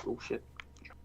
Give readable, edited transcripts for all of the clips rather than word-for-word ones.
Oh shit.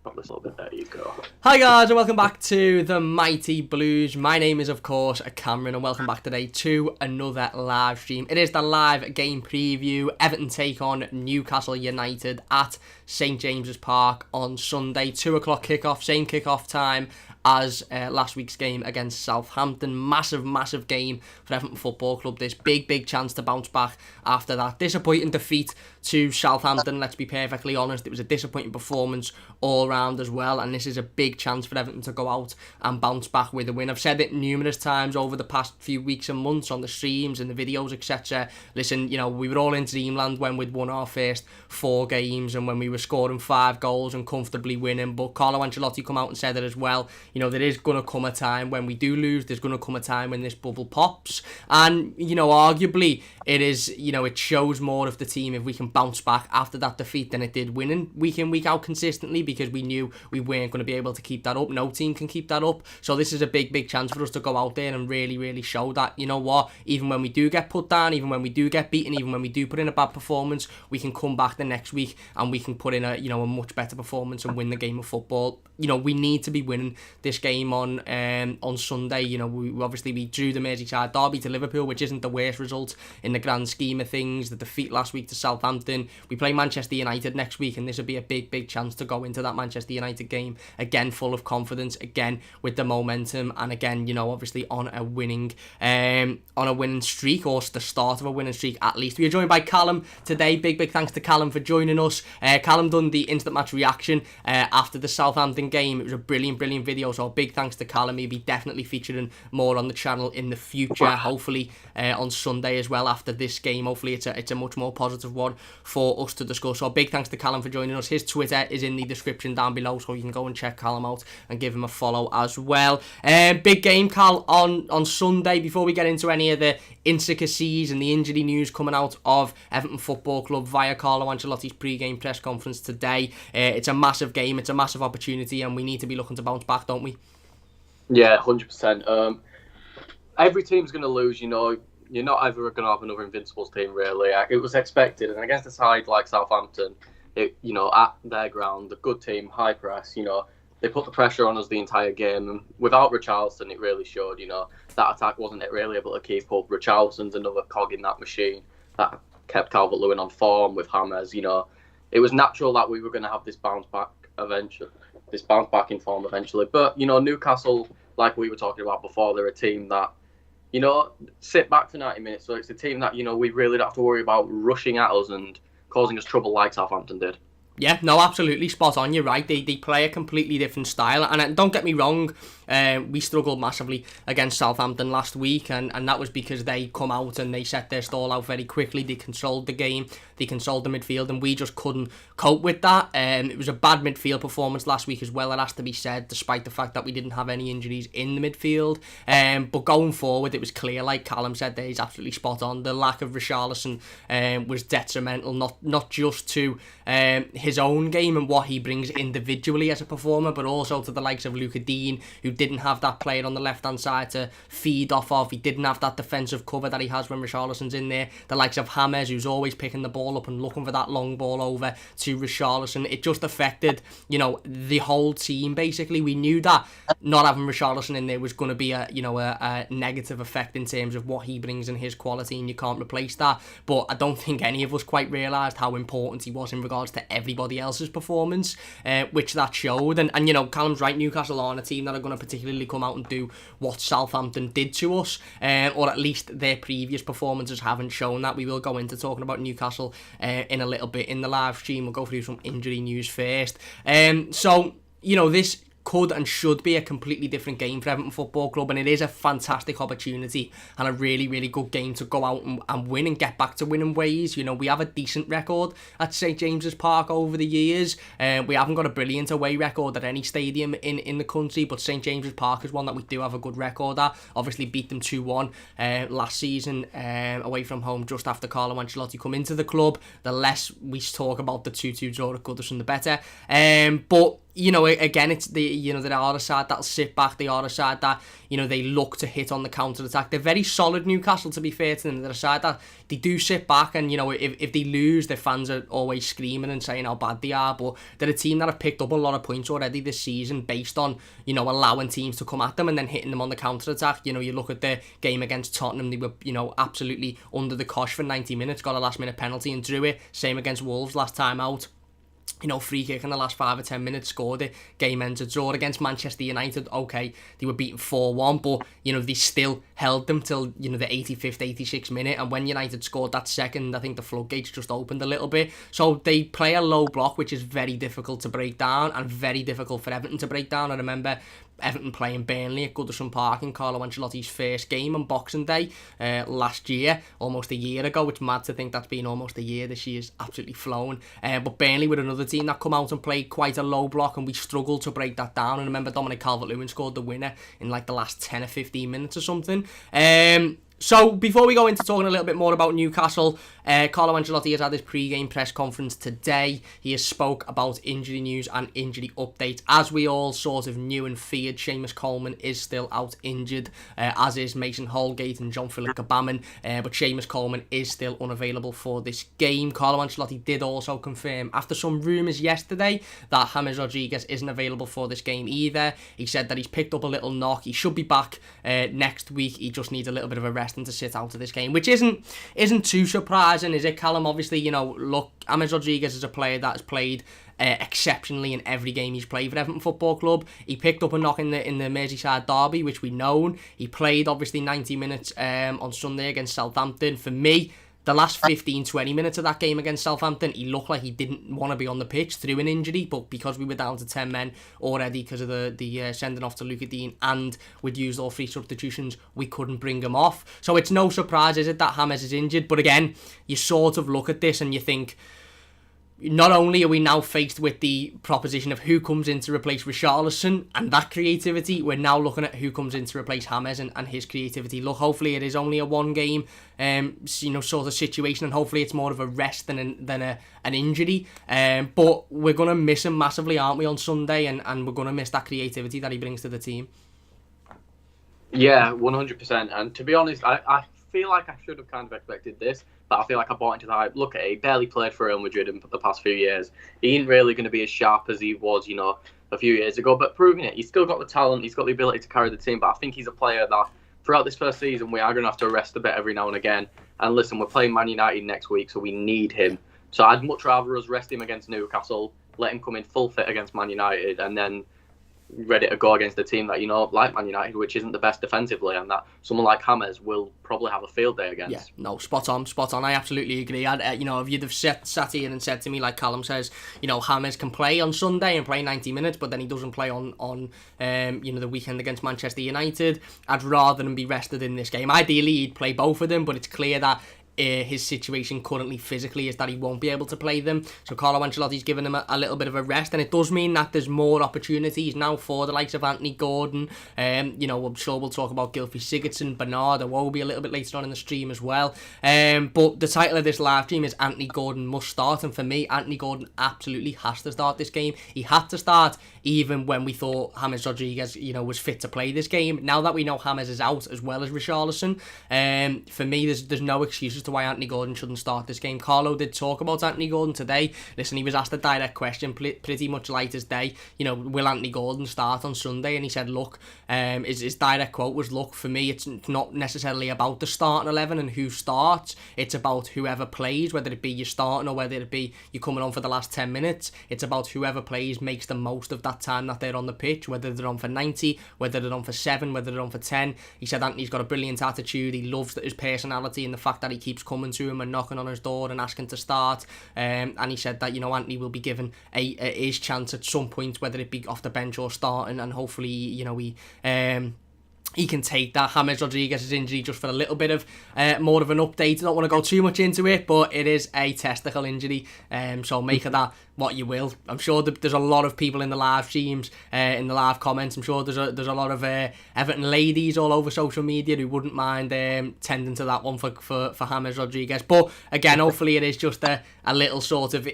Drop this a little bit. There you go. Hi guys, and welcome back to the Mighty Blues. My name is, of course, Cameron, and welcome back today to another live stream. It is the live game preview. Everton take on Newcastle United at St James's Park on Sunday. 2 o'clock kickoff, same kickoff time as last week's game against Southampton. Massive game for Everton Football Club. This big chance to bounce back after that disappointing defeat to Southampton. Let's be perfectly honest, it was a disappointing performance all round as well, and this is a big chance for Everton to go out and bounce back with a win. I've said it numerous times over the past few weeks and months on the streams and the videos, etc. Listen, we were all in dreamland when we'd won our first 4 games and when we were scoring 5 goals and comfortably winning, but Carlo Ancelotti come out and said it as well. There is going to come a time when we do lose. There's going to come a time when this bubble pops, and arguably it is, it shows more of the team if we can bounce back after that defeat than it did winning week in, week out consistently, because we knew we weren't going to be able to keep that up. No team can keep that up. So this is a big chance for us to go out there and really show that, even when we do get put down, even when we do get beaten, even when we do put in a bad performance, we can come back the next week and we can put in a much better performance and win the game of football. We need to be winning this game on Sunday. We drew the Merseyside derby to Liverpool, which isn't the worst result in the grand scheme of things. The defeat last week to Southampton. We play Manchester United next week, and this would be a big chance to go into that Manchester United game again full of confidence, again with the momentum, and again obviously on a winning streak, or the start of a winning streak at least. We are joined by Callum today. Big thanks to Callum for joining us. Callum done the instant match reaction after the Southampton game. It was a brilliant video, so big thanks to Callum. He'll be definitely featuring more on the channel in the future, hopefully on Sunday as well after this game. Hopefully it's a much more positive one for us to discuss. So big thanks to Callum for joining us. His Twitter is in the description down below, so you can go and check Callum out and give him a follow as well. Big game, Cal, on Sunday. Before we get into any of the intricacies and the injury news coming out of Everton Football Club via Carlo Ancelotti's pre-game press conference today, it's a massive game, it's a massive opportunity, and we need to be looking to bounce back, don't we? Yeah, 100%. Every team's going to lose, You're not ever going to have another Invincibles team, really. It was expected, and against a side like Southampton, at their ground, a good team, high press, they put the pressure on us the entire game, and without Richarlison, it really showed, that attack wasn't really able to keep up. Richarlison's another cog in that machine that kept Calvert-Lewin on form with Hammers, It was natural that we were going to have this bounce back in form eventually. But, Newcastle, like we were talking about before, they're a team that, sit back for 90 minutes. So it's a team that, we really don't have to worry about rushing at us and causing us trouble like Southampton did. Yeah, no, absolutely spot on. You're right. They play a completely different style. And don't get me wrong, we struggled massively against Southampton last week. And that was because they come out and they set their stall out very quickly. They controlled the game. They controlled the midfield. And we just couldn't cope with that. It was a bad midfield performance last week as well, it has to be said, despite the fact that we didn't have any injuries in the midfield. But going forward, it was clear, like Callum said there, he's absolutely spot on. The lack of Richarlison was detrimental, not just to his own game and what he brings individually as a performer, but also to the likes of Luca Dean, who didn't have that player on the left-hand side to feed off of. He didn't have that defensive cover that he has when Richarlison's in there. The likes of Hammers, who's always picking the ball up and looking for that long ball over to Richarlison. It just affected, the whole team, basically. We knew that not having Richarlison in there was going to be a negative effect in terms of what he brings and his quality, and you can't replace that. But I don't think any of us quite realised how important he was in regards to everybody else's performance, which that showed. And Callum's right, Newcastle aren't a team that are going to particularly come out and do what Southampton did to us, or at least their previous performances haven't shown that. We will go into talking about Newcastle in a little bit in the live stream. We'll go through some injury news first. So this could and should be a completely different game for Everton Football Club, and it is a fantastic opportunity and a really good game to go out and win and get back to winning ways. We have a decent record at St James's Park over the years. We haven't got a brilliant away record at any stadium in the country, but St James's Park is one that we do have a good record at. Obviously beat them 2-1 last season away from home just after Carlo Ancelotti come into the club. The less we talk about the 2-2 draw at Goodison, the better. But again, it's the other side that'll sit back, the other side that, they look to hit on the counter-attack. They're very solid, Newcastle, to be fair to them. They're a side that they do sit back, and, if they lose, their fans are always screaming and saying how bad they are, but they're a team that have picked up a lot of points already this season based on, allowing teams to come at them and then hitting them on the counter-attack. You look at the game against Tottenham, they were, absolutely under the cosh for 90 minutes, got a last-minute penalty and drew it. Same against Wolves last time out. Free kick in the last 5 or 10 minutes, scored it. Game ends a draw against Manchester United. Okay, they were beaten 4-1, but, they still held them till, the 85th, 86th minute. And when United scored that second, I think the floodgates just opened a little bit. So they play a low block, which is very difficult to break down and very difficult for Everton to break down. I remember Everton playing Burnley at Goodison Park in Carlo Ancelotti's first game on Boxing Day last year, almost a year ago. It's mad to think that's been almost a year. This year's absolutely flown. But Burnley were another team that come out and played quite a low block, and we struggled to break that down. And I remember Dominic Calvert-Lewin scored the winner in like the last 10 or 15 minutes or something. So before we go into talking a little bit more about Newcastle, Carlo Ancelotti has had his pre-game press conference today. He has spoke about injury news and injury updates. As we all sort of knew and feared, Seamus Coleman is still out injured, as is Mason Holgate and John-Philip Gbamin, but Seamus Coleman is still unavailable for this game. Carlo Ancelotti did also confirm, after some rumours yesterday, that James Rodriguez isn't available for this game either. He said that he's picked up a little knock. He should be back next week. He just needs a little bit of a rest and to sit out of this game, which isn't too surprising, is it, Callum? Obviously, look, James Rodriguez is a player that has played exceptionally in every game he's played for Everton Football Club. He picked up a knock in the Merseyside derby, which we known. He played obviously 90 minutes on Sunday against Southampton. For me, the last 15-20 minutes of that game against Southampton, he looked like he didn't want to be on the pitch through an injury, but because we were down to 10 men already because of the sending off to Luca Dean, and we'd used all 3 substitutions, we couldn't bring him off. So it's no surprise, is it, that James is injured? But again, you sort of look at this and you think, not only are we now faced with the proposition of who comes in to replace Richarlison and that creativity, we're now looking at who comes in to replace James and his creativity. Look, hopefully it is only a one game sort of situation, and hopefully it's more of a rest than an injury. But we're going to miss him massively, aren't we, on Sunday, and we're going to miss that creativity that he brings to the team. Yeah, 100%. And to be honest, I feel like I should have kind of expected this, but I feel like I bought into the hype. Look, he barely played for Real Madrid in the past few years. He ain't really going to be as sharp as he was, a few years ago, but proving it. He's still got the talent, he's got the ability to carry the team, but I think he's a player that throughout this first season we are going to have to rest a bit every now and again. And listen, we're playing Man United next week, so we need him. So I'd much rather us rest him against Newcastle, let him come in full fit against Man United, and then ready to go against a team that, like Man United, which isn't the best defensively, and that someone like James will probably have a field day against. Yeah, no, spot on. I absolutely agree. If you'd have sat here and said to me, like Callum says, James can play on Sunday and play 90 minutes, but then he doesn't play on the weekend against Manchester United, I'd rather than be rested in this game. Ideally, he'd play both of them, but it's clear that his situation currently physically is that he won't be able to play them. So Carlo Ancelotti's given him a little bit of a rest, and it does mean that there's more opportunities now for the likes of Anthony Gordon. I'm sure we'll talk about Gylfi Sigurdsson, Bernard, Iwobi a little bit later on in the stream as well. But the title of this live stream is Anthony Gordon Must Start, and for me, Anthony Gordon absolutely has to start this game. He had to start even when we thought James Rodriguez, was fit to play this game. Now that we know James is out as well as Richarlison, for me, there's no excuses to why Anthony Gordon shouldn't start this game. Carlo did talk about Anthony Gordon today. Listen, he was asked a direct question, pretty much light as day. Will Anthony Gordon start on Sunday? And he said, look, his direct quote was, look, for me, it's not necessarily about the starting 11 and who starts. It's about whoever plays, whether it be you starting or whether it be you coming on for the last 10 minutes. It's about whoever plays makes the most of that time that they're on the pitch, whether they're on for 90, whether they're on for 7, whether they're on for 10. He said Anthony's got a brilliant attitude. He loves his personality and the fact that he keeps coming to him and knocking on his door and asking to start. And he said that, Anthony will be given his chance at some point, whether it be off the bench or starting, and hopefully, he can take that. James Rodriguez's injury, just for a little bit of more of an update. I don't want to go too much into it, but it is a testicle injury. So make of that what you will. I'm sure there's a lot of people in the live streams, in the live comments. I'm sure there's a lot of Everton ladies all over social media who wouldn't mind tending to that one for James Rodriguez. But again, hopefully it is just a little sort of,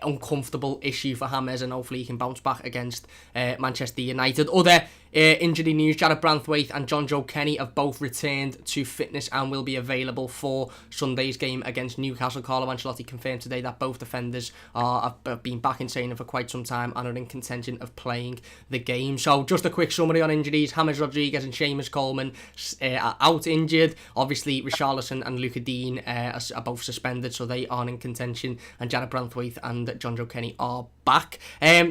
uncomfortable issue for James, and hopefully he can bounce back against Manchester United. Other injury news: Jarrad Branthwaite and John Joe Kenny have both returned to fitness and will be available for Sunday's game against Newcastle. Carlo Ancelotti confirmed today that both defenders have been back in training for quite some time and are in contention of playing the game. So just a quick summary on injuries: James Rodriguez and Seamus Coleman are out injured. Obviously Richarlison and Luca Dean are both suspended, so they aren't in contention, and Jarrad Branthwaite and John Joe Kenny are back.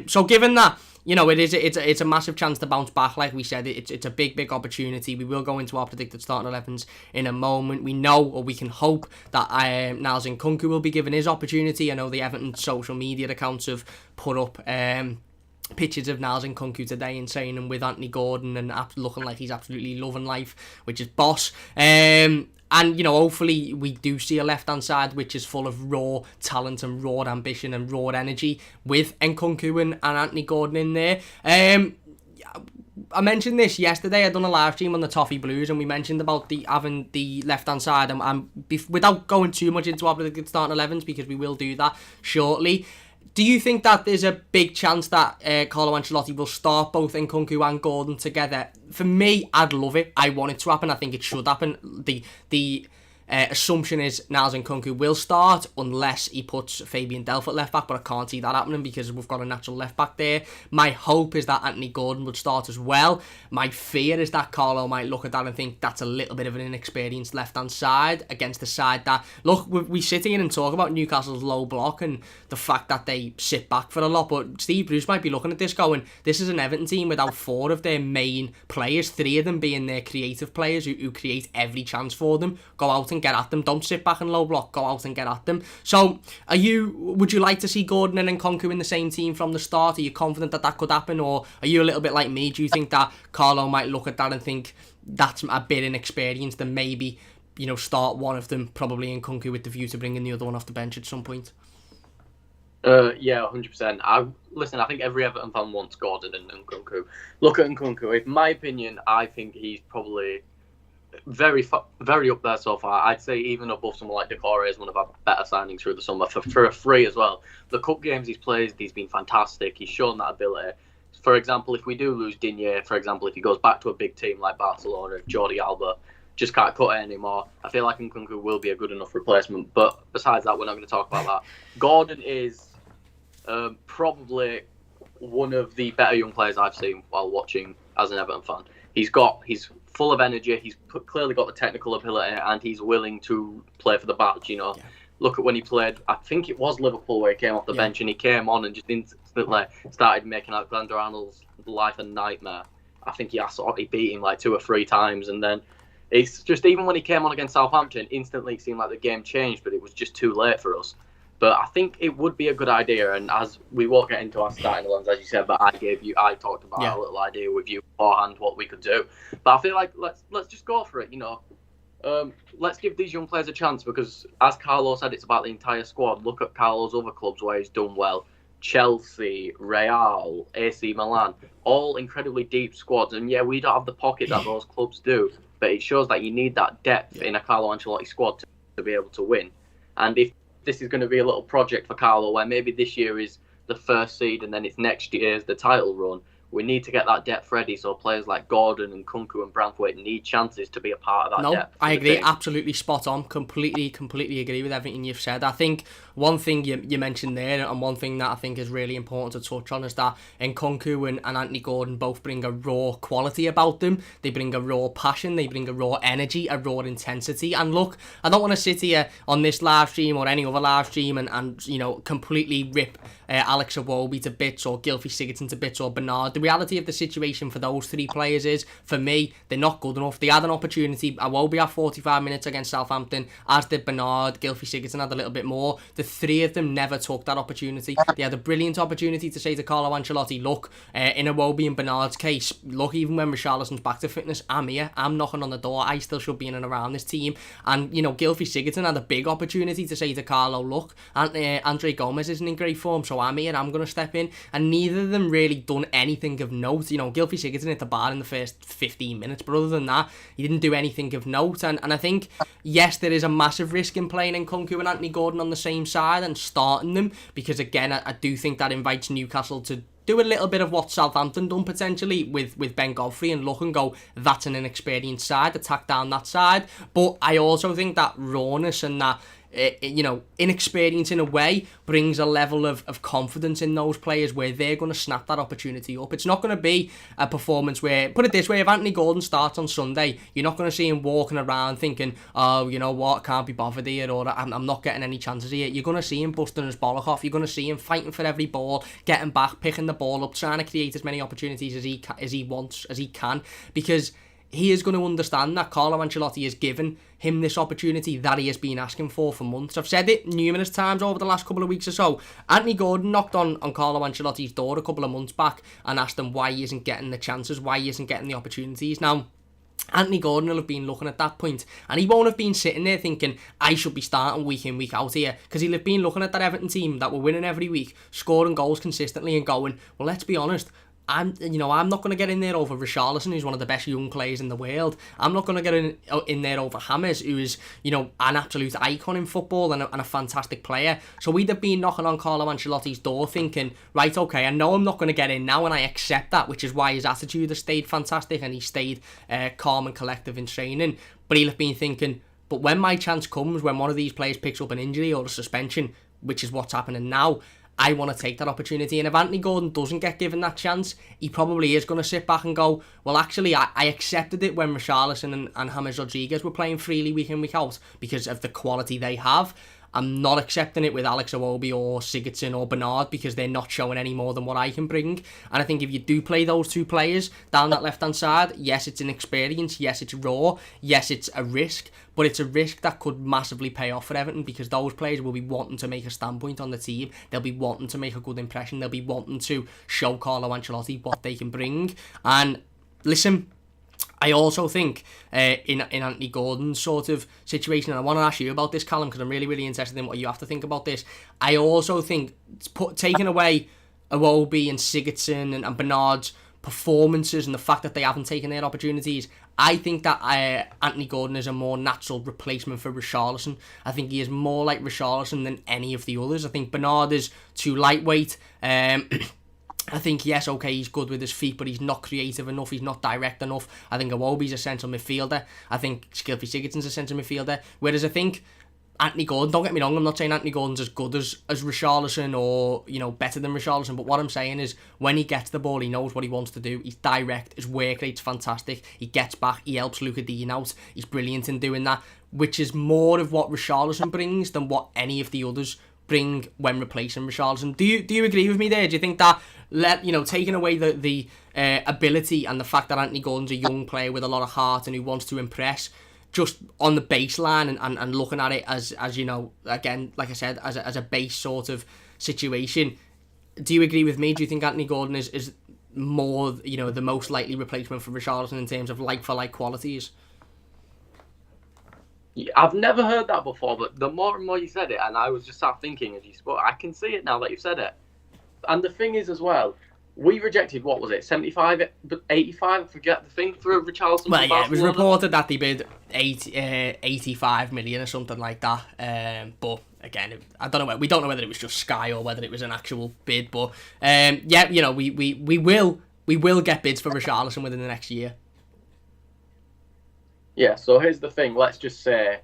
So given that, you know, it's a massive chance to bounce back. Like we said, it's a big opportunity. We will go into our predicted starting 11s in a moment. We know, or we can hope, that Niles Nkunku will be given his opportunity. I know the Everton social media accounts have put up pictures of Niles Nkunku today and saying him with Anthony Gordon and looking like he's absolutely loving life, which is boss. And, you know, hopefully we do see a left-hand side which is full of raw talent and raw ambition and raw energy with Nkunku and Anthony Gordon in there. I mentioned this yesterday. I done a live stream on the Toffee Blues, and we mentioned about having the left-hand side. And without going too much into our predicted starting 11s, because we will do that shortly, do you think that there's a big chance that Carlo Ancelotti will start both Nkunku and Gordon together? For me, I'd love it. I want it to happen. I think it should happen. The assumption is Niles Nkunku will start unless he puts Fabian Delph at left back, but I can't see that happening because we've got a natural left back there. My hope is that Anthony Gordon would start as well. My fear is that Carlo might look at that and think that's a little bit of an inexperienced left-hand side against the side that, look, we sit here and talk about Newcastle's low block and the fact that they sit back for a lot, but Steve Bruce might be looking at this going, this is an Everton team without 4 of their main players, 3 of them being their creative players who create every chance for them. Go out and get at them. Don't sit back and low block. Go out and get at them. So, would you like to see Gordon and Nkunku in the same team from the start? Are you confident that that could happen, or are you a little bit like me? Do you think that Carlo might look at that and think that's a bit inexperienced and maybe, you know, start one of them, probably Nkunku, with the view to bringing the other one off the bench at some point? Yeah, 100%. Listen, I think every Everton fan wants Gordon and Nkunku. Look at Nkunku. In my opinion, I think he's probably very up there so far. I'd say even above someone like Decore is one of our better signings through the summer for a free as well. The cup games he's played, he's been fantastic. He's shown that ability. For example, if we do lose Digne, for example, if he goes back to a big team like Barcelona, if Jordi Alba just can't cut it anymore, I feel like Nkunku will be a good enough replacement. But besides that, we're not going to talk about that. Gordon is probably one of the better young players I've seen while watching as an Everton fan. He's full of energy. He's clearly got the technical ability, and he's willing to play for the badge. You know, yeah. Look at when he played. I think it was Liverpool where he came off the bench and he came on and just instantly started making Alexander-Arnold's life a nightmare. I think he beat him like 2 or 3 times, and then it's just, even when he came on against Southampton, instantly it seemed like the game changed, but it was just too late for us. But I think it would be a good idea, and as we won't get into our starting 11s, as you said, but I talked about a little idea with you beforehand what we could do. But I feel like let's just go for it, you know. Let's give these young players a chance, because as Carlo said, it's about the entire squad. Look at Carlo's other clubs where he's done well. Chelsea, Real, AC Milan, all incredibly deep squads. And yeah, we don't have the pocket that those clubs do, but it shows that you need that depth in a Carlo Ancelotti squad to be able to win. And if this is going to be a little project for Carlo, where maybe this year is the first seed and then it's next year's the title run, we need to get that depth ready, so players like Gordon and Nkunku and Branthwaite need chances to be a part of that depth. I agree, absolutely spot on. Completely agree with everything you've said. I think one thing you mentioned there, and one thing that I think is really important to touch on, is that Nkunku and Anthony Gordon both bring a raw quality about them. They bring a raw passion, they bring a raw energy, a raw intensity. And look, I don't want to sit here on this live stream or any other live stream and you know, completely rip Alex Iwobi to bits or Gylfi Sigurdsson to bits or Bernard. The reality of the situation for those 3 players is, for me, they're not good enough. They had an opportunity. Iwobi had 45 minutes against Southampton, as did Bernard. Gylfi Sigurdsson had a little bit more. The 3 of them never took that opportunity. They had a brilliant opportunity to say to Carlo Ancelotti, look, in Iwobi and Bernard's case, look, even when Richarlison's back to fitness, I'm here. I'm knocking on the door. I still should be in and around this team. And, you know, Gylfi Sigurdsson had a big opportunity to say to Carlo, look, Andre Gomez isn't in great form, so I'm here. I'm going to step in. And neither of them really done anything anything of note. You know, Gylfi Sigurdsson hit the bar in the first 15 minutes, but other than that, he didn't do anything of note. And I think, yes, there is a massive risk in playing Nkunku and Anthony Gordon on the same side and starting them, because again, I do think that invites Newcastle to do a little bit of what Southampton done potentially with Ben Godfrey and look and go, that's an inexperienced side, attack down that side. But I also think that rawness and that inexperience in a way brings a level of confidence in those players where they're going to snap that opportunity up. It's not going to be a performance where, put it this way, if Anthony Gordon starts on Sunday, you're not going to see him walking around thinking, oh, you know what, I can't be bothered here, or I'm not getting any chances here. You're going to see him busting his bollock off. You're going to see him fighting for every ball, getting back, picking the ball up, trying to create as many opportunities as he can, because he is going to understand that Carlo Ancelotti has given him this opportunity that he has been asking for months. I've said it numerous times over the last couple of weeks or so. Anthony Gordon knocked on Carlo Ancelotti's door a couple of months back and asked him why he isn't getting the chances, why he isn't getting the opportunities. Now, Anthony Gordon will have been looking at that point, and he won't have been sitting there thinking, I should be starting week in, week out here, because he'll have been looking at that Everton team that were winning every week, scoring goals consistently and going, well, let's be honest, I'm not going to get in there over Richarlison, who's one of the best young players in the world. I'm not going to get in there over James, who is, an absolute icon in football and a fantastic player. So we'd have been knocking on Carlo Ancelotti's door thinking, right, okay, I know I'm not going to get in now, and I accept that, which is why his attitude has stayed fantastic and he stayed calm and collective in training. But he'll have been thinking, but when my chance comes, when one of these players picks up an injury or a suspension, which is what's happening now, I want to take that opportunity. And if Anthony Gordon doesn't get given that chance, he probably is going to sit back and go, well, actually, I accepted it when Richarlison and James Rodriguez were playing freely week in, week out because of the quality they have. I'm not accepting it with Alex Iwobi or Sigurdsson or Bernard because they're not showing any more than what I can bring. And I think if you do play those two players down that left-hand side, yes, it's an experience, yes, it's raw, yes, it's a risk, but it's a risk that could massively pay off for Everton because those players will be wanting to make a standpoint on the team. They'll be wanting to make a good impression. They'll be wanting to show Carlo Ancelotti what they can bring. And listen, I also think in Anthony Gordon's sort of situation, and I want to ask you about this, Callum, because I'm really, really interested in what you have to think about this. I also think taking away Iwobi and Sigurdsson and Bernard's performances and the fact that they haven't taken their opportunities, I think that Anthony Gordon is a more natural replacement for Richarlison. I think he is more like Richarlison than any of the others. I think Bernard is too lightweight. I think, yes, okay, he's good with his feet, but he's not creative enough, he's not direct enough. I think Iwobi's a central midfielder. I think Gylfi Sigurdsson's a central midfielder. Whereas I think Anthony Gordon, don't get me wrong, I'm not saying Anthony Gordon's as good as Richarlison or, better than Richarlison, but what I'm saying is when he gets the ball, he knows what he wants to do. He's direct, his work rate's fantastic, he gets back, he helps Luca Dean out, he's brilliant in doing that, which is more of what Richarlison brings than what any of the others bring when replacing Richarlison. Do you agree with me there? Do you think that taking away the ability and the fact that Anthony Gordon's a young player with a lot of heart and who wants to impress, just on the baseline and looking at it as again, like I said, as a base sort of situation, do you agree with me? Do you think Anthony Gordon is more the most likely replacement for Richarlison in terms of like for like qualities? Yeah, I've never heard that before, but the more and more you said it, and I was just sat thinking as you spoke, I can see it now that you've said it. And the thing is as well, we rejected, what was it, 75, 85, I forget the thing, for Richarlison. Well, yeah, it was reported that they bid 85 million or something like that. But again, I don't know. We don't know whether it was just Sky or whether it was an actual bid. But we will get bids for Richarlison within the next year. Yeah, so here's the thing. Let's just say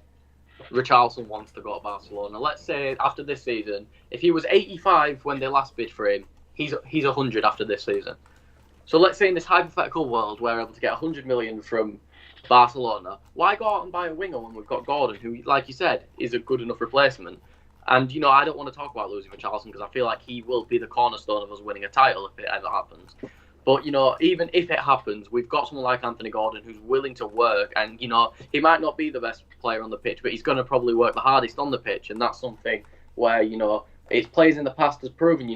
Richarlison wants to go to Barcelona. Let's say after this season, if he was 85 when they last bid for him, he's 100 after this season. So let's say in this hypothetical world we're able to get 100 million from Barcelona. Why go out and buy a winger when we've got Gordon, who, like you said, is a good enough replacement? And, I don't want to talk about losing Richarlison because I feel like he will be the cornerstone of us winning a title if it ever happens. But, even if it happens, we've got someone like Anthony Gordon who's willing to work. And, he might not be the best player on the pitch, but he's going to probably work the hardest on the pitch. And that's something where, it's players in the past has proven,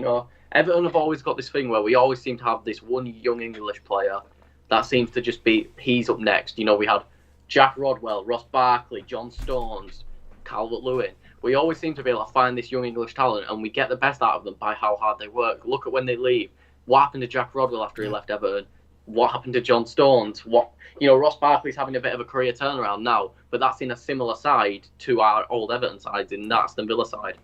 Everton have always got this thing where we always seem to have this one young English player that seems to just be, he's up next. We had Jack Rodwell, Ross Barkley, John Stones, Calvert-Lewin. We always seem to be able to find this young English talent and we get the best out of them by how hard they work. Look at when they leave. What happened to Jack Rodwell after he left Everton? What happened to John Stones? Ross Barkley's having a bit of a career turnaround now, but that's in a similar side to our old Everton sides in that Aston Villa side.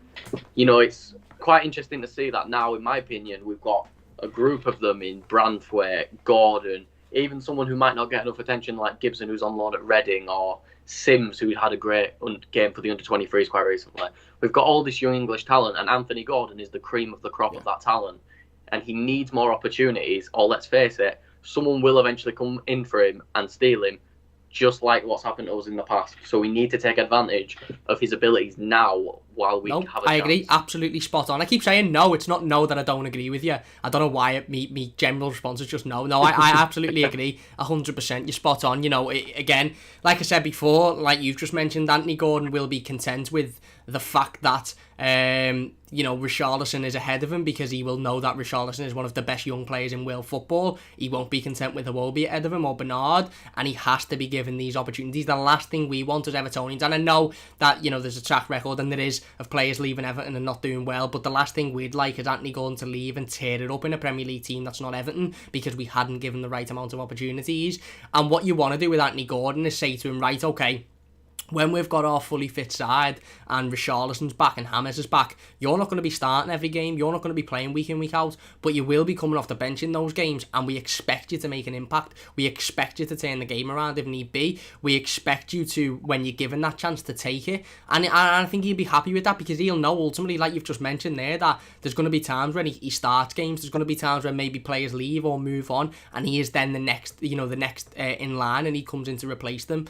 It's quite interesting to see that now, in my opinion, we've got a group of them in Branthwaite, Gordon, even someone who might not get enough attention like Gibson, who's on loan at Reading, or Sims, who had a great game for the under-23s quite recently. We've got all this young English talent, and Anthony Gordon is the cream of the crop of that talent. And he needs more opportunities, or let's face it, someone will eventually come in for him and steal him, just like what's happened to us in the past. So we need to take advantage of his abilities now while we have a chance. I agree, absolutely spot on. I keep saying no, it's not no that I don't agree with you. I don't know why me general response is just no. No, I absolutely agree, 100%. You're spot on. Again, like I said before, like you've just mentioned, Anthony Gordon will be content with the fact that Richarlison is ahead of him, because he will know that Richarlison is one of the best young players in world football. He won't be content with Iwobi ahead of him or Bernard, and he has to be given these opportunities. The last thing we want as Evertonians, and I know that there's a track record and there is of players leaving Everton and not doing well, but the last thing we'd like is Anthony Gordon to leave and tear it up in a Premier League team that's not Everton, because we hadn't given the right amount of opportunities. And what you want to do with Anthony Gordon is say to him, right, okay, when we've got our fully fit side and Richarlison's back and James is back, you're not going to be starting every game, you're not going to be playing week in, week out, but you will be coming off the bench in those games, and we expect you to make an impact. We expect you to turn the game around if need be. We expect you to, when you're given that chance, to take it. And I think he'll be happy with that, because he'll know ultimately, like you've just mentioned there, that there's going to be times when he starts games, there's going to be times when maybe players leave or move on, and he is then the next in line, and he comes in to replace them.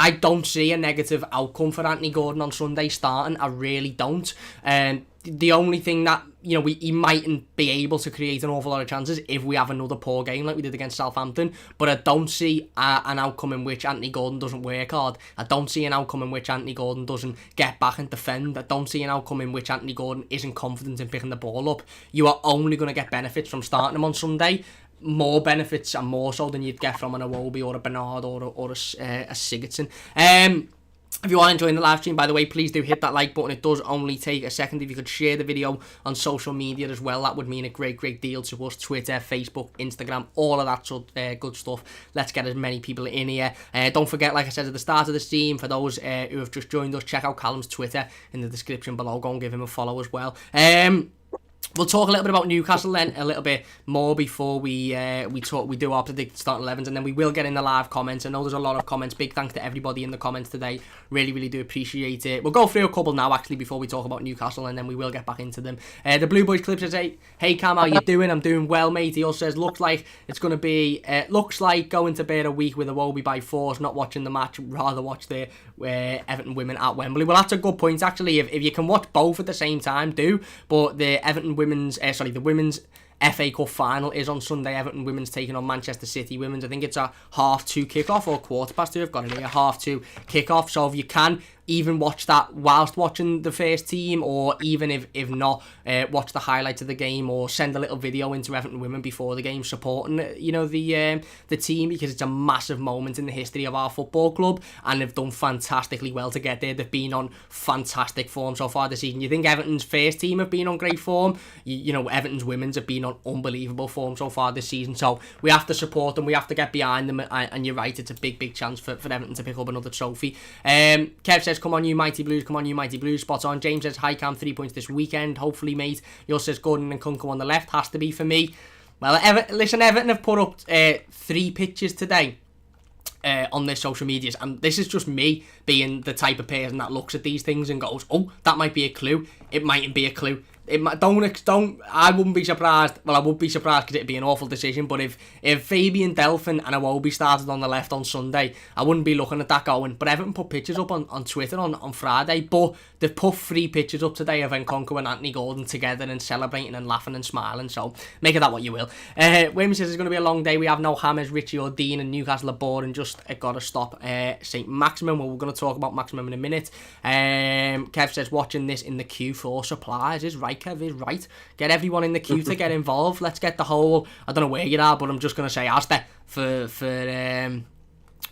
I don't see a negative outcome for Anthony Gordon on Sunday starting. I really don't. The only thing that he mightn't be able to create an awful lot of chances if we have another poor game like we did against Southampton. But I don't see an outcome in which Anthony Gordon doesn't work hard. I don't see an outcome in which Anthony Gordon doesn't get back and defend. I don't see an outcome in which Anthony Gordon isn't confident in picking the ball up. You are only going to get benefits from starting him on Sunday. More benefits and more so than you'd get from an Iwobi or a Bernard or a Sigurdsson. If you are enjoying the live stream, by the way, please do hit that like button. It does only take a second. If you could share the video on social media as well, that would mean a great deal to us. Twitter, Facebook, Instagram, all of that sort of good stuff. Let's get as many people in here. Don't forget, like I said at the start of the stream, for those who have just joined us, check out Callum's Twitter in the description below. Go and give him a follow as well. We'll talk a little bit about Newcastle then, a little bit more before we do our predicted starting 11s, and then we will get in the live comments. I know there's a lot of comments. Big thanks to everybody in the comments today. Really do appreciate it. We'll go through a couple now actually before we talk about Newcastle, and then we will get back into them. The Blue Boys Clip says, hey Cam, how you doing? I'm doing well, mate. He also says, looks like going to bed a week with Iwobi by force, not watching the match, rather watch the Everton women at Wembley. Well, that's a good point actually. If you can watch both at the same time, do. But the the women's FA Cup final is on Sunday. Everton women's taking on Manchester City women's. I think it's a 2:30 kickoff or 2:15. I've got it here, 2:30 kickoff. So if you can even watch that whilst watching the first team, or even if not, watch the highlights of the game, or send a little video into Everton Women before the game supporting the team, because it's a massive moment in the history of our football club, and they've done fantastically well to get there. They've been on fantastic form so far this season. You think Everton's first team have been on great form, Everton's women's have been on unbelievable form so far this season, so we have to support them, we have to get behind them, and you're right, it's a big chance for Everton to pick up another trophy. Kev says, come on you mighty Blues, spot on. James says, hi Cam, 3 points this weekend, hopefully mate. Yours says Gordon and Kunku on the left, has to be for me. Well, Everton have put up 3 pictures today on their social medias, and this is just me being the type of person that looks at these things and goes, oh, that might be a clue. It mightn't be a clue. I wouldn't be surprised. Well, I would be surprised because it'd be an awful decision. But if Fabian Delphin and Iwobi started on the left on Sunday, I wouldn't be looking at that going. But Everton put pictures up on Twitter on Friday. But they've put 3 pictures up today of Nkunku and Anthony Gordon together and celebrating and laughing and smiling. So make of that what you will. William says it's going to be a long day. We have no James, Richie or Dean, and Newcastle are bored and just got to stop St. Maximum. Well, we're going to talk about Maximum in a minute. Kev says watching this in the queue for supplies is right. Kev is right. Get everyone in the queue to get involved. Let's get the whole, I don't know where you are, but I'm just going to say Asda for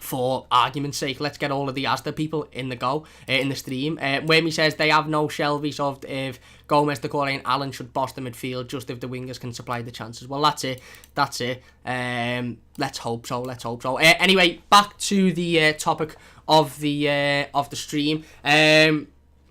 for argument's sake, let's get all of the Asda people in the stream. Whammy says they have no Shelby, so if Gomez, Decore and Allen should boss the midfield just if the wingers can supply the chances. Well, that's it. Let's hope so. Anyway, back to the topic of the stream.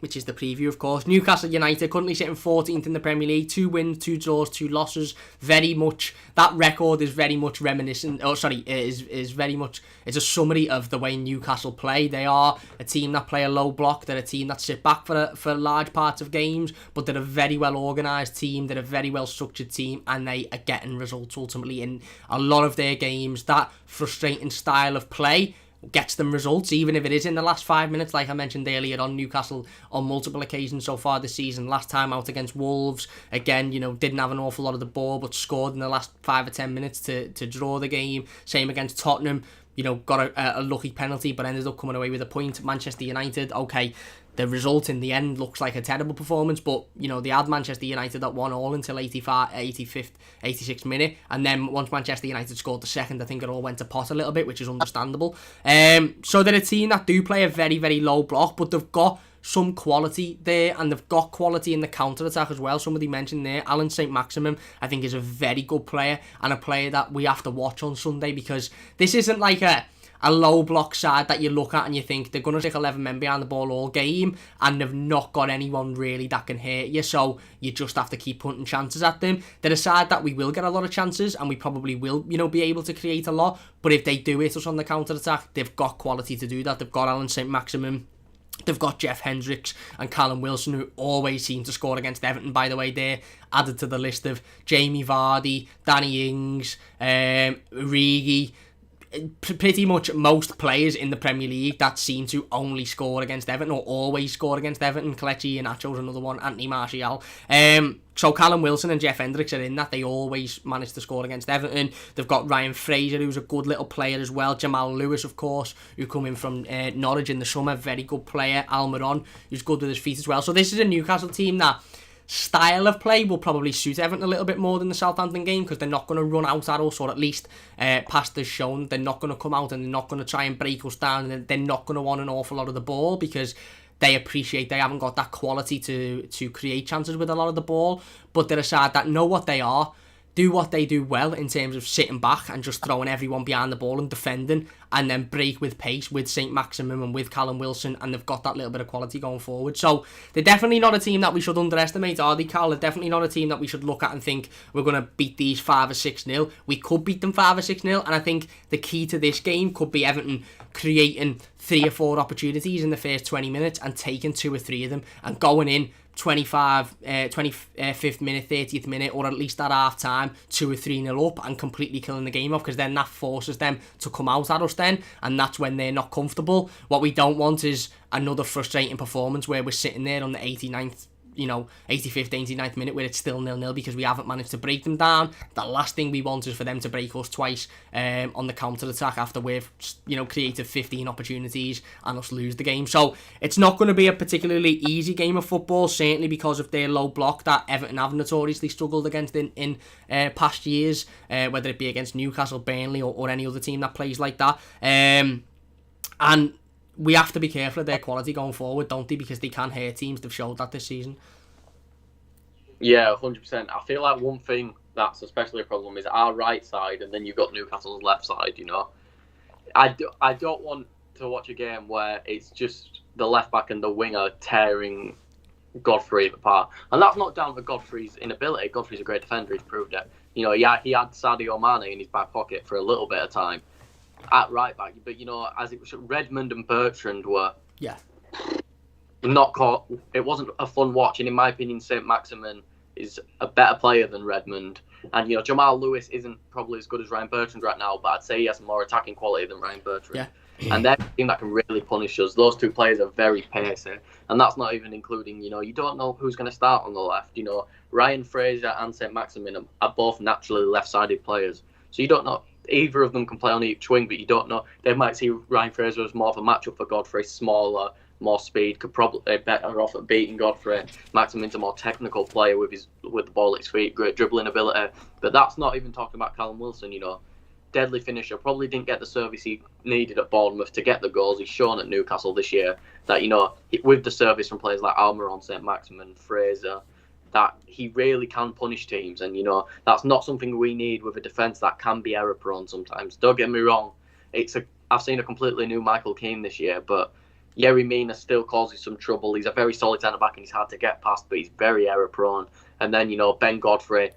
Which is the preview, of course. Newcastle United currently sitting 14th in the Premier League. 2 wins, 2 draws, 2 losses. That record is very much reminiscent. Is very much. It's a summary of the way Newcastle play. They are a team that play a low block. They're a team that sit back for large parts of games, but they're a very well organised team. They're a very well structured team, and they are getting results ultimately in a lot of their games. That frustrating style of play gets them results, even if it is in the last 5 minutes. Like I mentioned earlier on, Newcastle on multiple occasions so far this season. Last time out against Wolves, again, didn't have an awful lot of the ball, but scored in the last 5 or 10 minutes to draw the game. Same against Tottenham, got a lucky penalty, but ended up coming away with a point. Manchester United, okay, the result in the end looks like a terrible performance, but they had Manchester United at 1-1 until 85th, 86th minute, and then once Manchester United scored the second, I think it all went to pot a little bit, which is understandable. So they're a team that do play a very, very low block, but they've got some quality there, and they've got quality in the counter-attack as well. Somebody mentioned there, Alan St-Maximin, I think is a very good player, and a player that we have to watch on Sunday, because this isn't like a low block side that you look at and you think they're going to stick 11 men behind the ball all game and they've not got anyone really that can hurt you, so you just have to keep punting chances at them. They're a side that we will get a lot of chances and we probably will, be able to create a lot, but if they do hit us on the counter-attack, they've got quality to do that. They've got Alan St-Maximin, they've got Jeff Hendricks and Callum Wilson, who always seem to score against Everton, by the way. They're added to the list of Jamie Vardy, Danny Ings, Origi, pretty much most players in the Premier League that seem to only score against Everton or always score against Everton. Kelechi Iheanacho's another one, Anthony Martial. So Callum Wilson and Jeff Hendricks are in that. They always manage to score against Everton. They've got Ryan Fraser, who's a good little player as well. Jamal Lewis, of course, who come in from Norwich in the summer. Very good player. Almiron, who's good with his feet as well. So this is a Newcastle team that style of play will probably suit Everton a little bit more than the Southampton game, because they're not going to run out at us, or at least past us shown. They're not going to come out and they're not going to try and break us down, and they're not going to want an awful lot of the ball, because they appreciate they haven't got that quality to create chances with a lot of the ball. But they're a side that know what they are, do what they do well in terms of sitting back and just throwing everyone behind the ball and defending, and then break with pace with St-Maximin and with Callum Wilson, and they've got that little bit of quality going forward. So they're definitely not a team that we should underestimate, are they, Carl? They're definitely not a team that we should look at and think we're going to beat these 5 or 6-0. We could beat them 5 or 6-0, and I think the key to this game could be Everton creating 3 or 4 opportunities in the first 20 minutes and taking 2 or 3 of them and going in 25th minute, 30th minute, or at least at half time, 2 or 3-0 up and completely killing the game off, because then that forces them to come out at us then, and that's when they're not comfortable. What we don't want is another frustrating performance where we're sitting there on the 89th, 85th, 89th minute where it's still 0-0 because we haven't managed to break them down. The last thing we want is for them to break us twice on the counter-attack after we've created 15 opportunities and us lose the game. So it's not going to be a particularly easy game of football, certainly because of their low block that Everton have notoriously struggled against in past years, whether it be against Newcastle, Burnley or any other team that plays like that. And we have to be careful of their quality going forward, don't they? Because they can hurt teams. They've showed that this season. Yeah, 100%. I feel like one thing that's especially a problem is our right side, and then you've got Newcastle's left side, I don't want to watch a game where it's just the left back and the winger tearing Godfrey apart. And that's not down to Godfrey's inability. Godfrey's a great defender. He's proved it. He had Sadio Mane in his back pocket for a little bit of time at right back, but as it was, Redmond and Bertrand were not caught. It wasn't a fun watch, and in my opinion, St-Maximin is a better player than Redmond, and Jamal Lewis isn't probably as good as Ryan Bertrand right now, but I'd say he has more attacking quality than Ryan Bertrand. And they're a team that can really punish us. Those two players are very pacey, and that's not even including, you don't know who's going to start on the left. Ryan Fraser and St-Maximin are both naturally left-sided players, so you don't know. Either of them can play on each wing, but you don't know. They might see Ryan Fraser as more of a matchup for Godfrey, smaller, more speed, could probably better off at beating Godfrey. Maximin's a more technical player with the ball at his feet, great dribbling ability. But that's not even talking about Callum Wilson, deadly finisher. Probably didn't get the service he needed at Bournemouth to get the goals. He's shown at Newcastle this year that, with the service from players like Almiron, St. Maximin, Fraser, that he really can punish teams. And, that's not something we need with a defence that can be error-prone sometimes. Don't get me wrong. I've seen a completely new Michael Keane this year, but Yerry Mina still causes some trouble. He's a very solid centre-back and he's hard to get past, but he's very error-prone. And then, Ben Godfrey,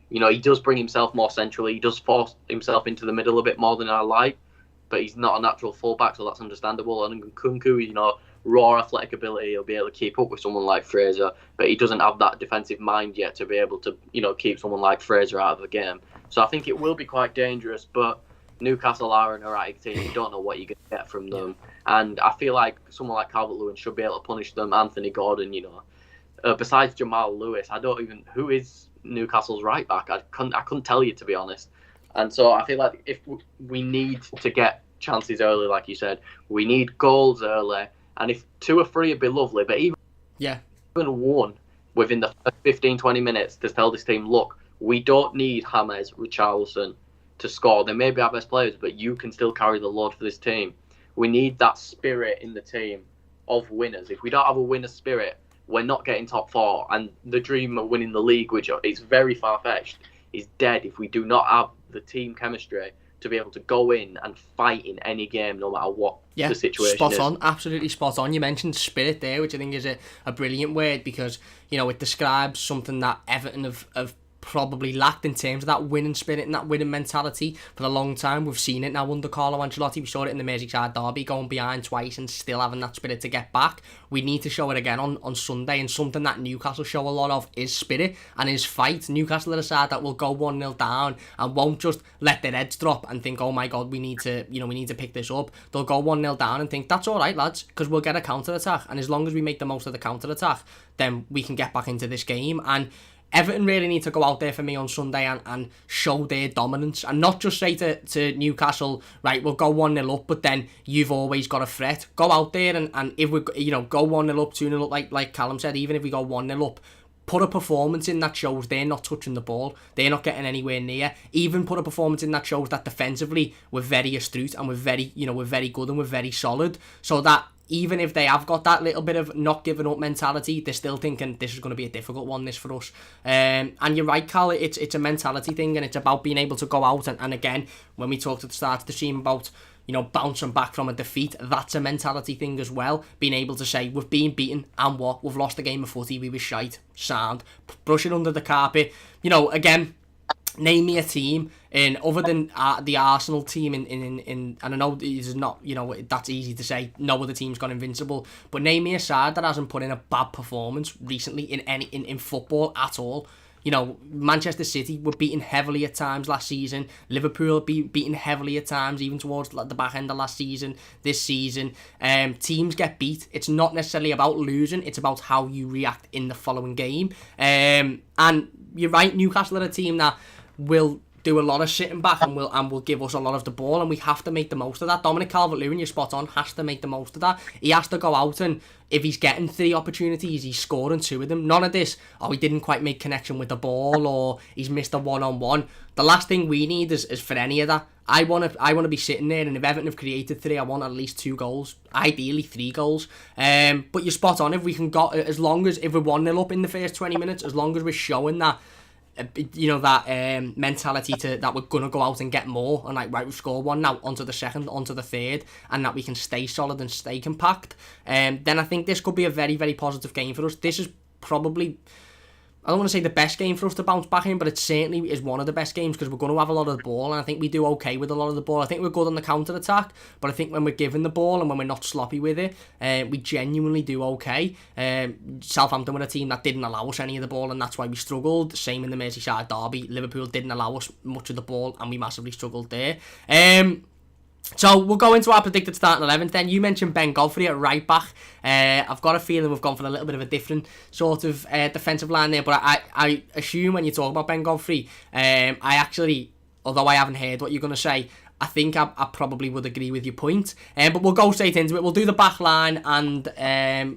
he does bring himself more centrally. He does force himself into the middle a bit more than I like, but he's not a natural fullback, so that's understandable. And Nkunku, raw athletic ability, he'll be able to keep up with someone like Fraser, but he doesn't have that defensive mind yet to be able to, keep someone like Fraser out of the game. So I think it will be quite dangerous, but Newcastle are an erratic team. You don't know what you're going to get from them. And I feel like someone like Calvert-Lewin should be able to punish them. Anthony Gordon, besides Jamal Lewis, who is Newcastle's right back? I couldn't tell you, to be honest. And so I feel like if we need to get chances early, like you said, we need goals early. And if 2 or 3 would be lovely, but even one within the first 15, 20 minutes to tell this team, look, we don't need James, Richarlison to score. They may be our best players, but you can still carry the load for this team. We need that spirit in the team of winners. If we don't have a winner's spirit, we're not getting top 4. And the dream of winning the league, which is very far-fetched, is dead if we do not have the team chemistry to be able to go in and fight in any game, no matter what the situation spot is. on, absolutely spot on. You mentioned spirit there, which I think is a brilliant word, because, it describes something that Everton have probably lacked in terms of that winning spirit and that winning mentality for a long time. We've seen it now under Carlo Ancelotti. We saw it in the Merseyside derby, going behind twice and still having that spirit to get back. We need to show it again on Sunday, and something that Newcastle show a lot of is spirit and is fight. Newcastle are a side that will go 1-0 down and won't just let their heads drop and think, oh my god, we need to pick this up. They'll go 1-0 down and think, that's alright lads, because we'll get a counter-attack, and as long as we make the most of the counter-attack, then we can get back into this game. And Everton really need to go out there for me on Sunday and show their dominance, and not just say to Newcastle, right, we'll go 1-0 up, but then you've always got a threat. Go out there and if we go 1-0 up, 2-0 up, like Callum said, even if we go 1-0 up, put a performance in that shows they're not touching the ball, they're not getting anywhere near. Even put a performance in that shows that defensively we're very astute and we're very good and we're very solid, so that even if they have got that little bit of not giving up mentality, they're still thinking this is going to be a difficult one, this for us. And you're right, Cal, it's a mentality thing, and it's about being able to go out and again, when we talked at the start of the stream about bouncing back from a defeat, that's a mentality thing as well. Being able to say, we've been beaten, and what? We've lost the game of footy, we were shite, sound, brush it under the carpet. Again, name me a team other than the Arsenal team in and I know it's not, that's easy to say, no other team's gone invincible, but name me a side that hasn't put in a bad performance recently in football at all. Manchester City were beaten heavily at times last season. Liverpool beaten heavily at times, even towards the back end of last season. This season, teams get beat. It's not necessarily about losing. It's about how you react in the following game. And you're right, Newcastle are a team that will do a lot of sitting back and will give us a lot of the ball, and we have to make the most of that. Dominic Calvert-Lewin, you're spot on, has to make the most of that. He has to go out, and if he's getting 3 opportunities, he's scoring 2 of them. None of this, he didn't quite make connection with the ball, or he's missed a one-on-one. The last thing we need is for any of that. I want to be sitting there, and if Everton have created 3, I want at least 2 goals, ideally 3 goals. But you're spot on. If we can go, as long as if we're 1-0 up in the first 20 minutes, as long as we're showing that mentality that we're going to go out and get more, and right, we've scored 1 now, onto the second, onto the third, and that we can stay solid and stay compact, then I think this could be a very, very positive game for us. This is probably, I don't want to say the best game for us to bounce back in, but it certainly is one of the best games, because we're going to have a lot of the ball, and I think we do okay with a lot of the ball. I think we're good on the counter-attack, but I think when we're given the ball and when we're not sloppy with it, we genuinely do okay. Southampton were a team that didn't allow us any of the ball, and that's why we struggled. Same in the Merseyside derby. Liverpool didn't allow us much of the ball, and we massively struggled there. So we'll go into our predicted starting 11 then. You mentioned Ben Godfrey at right back. I've got a feeling we've gone for a little bit of a different sort of defensive line there, but I assume when you talk about Ben Godfrey, I actually, although I haven't heard what you're going to say, I think I probably would agree with your point. But we'll go straight into it. We'll do the back line, and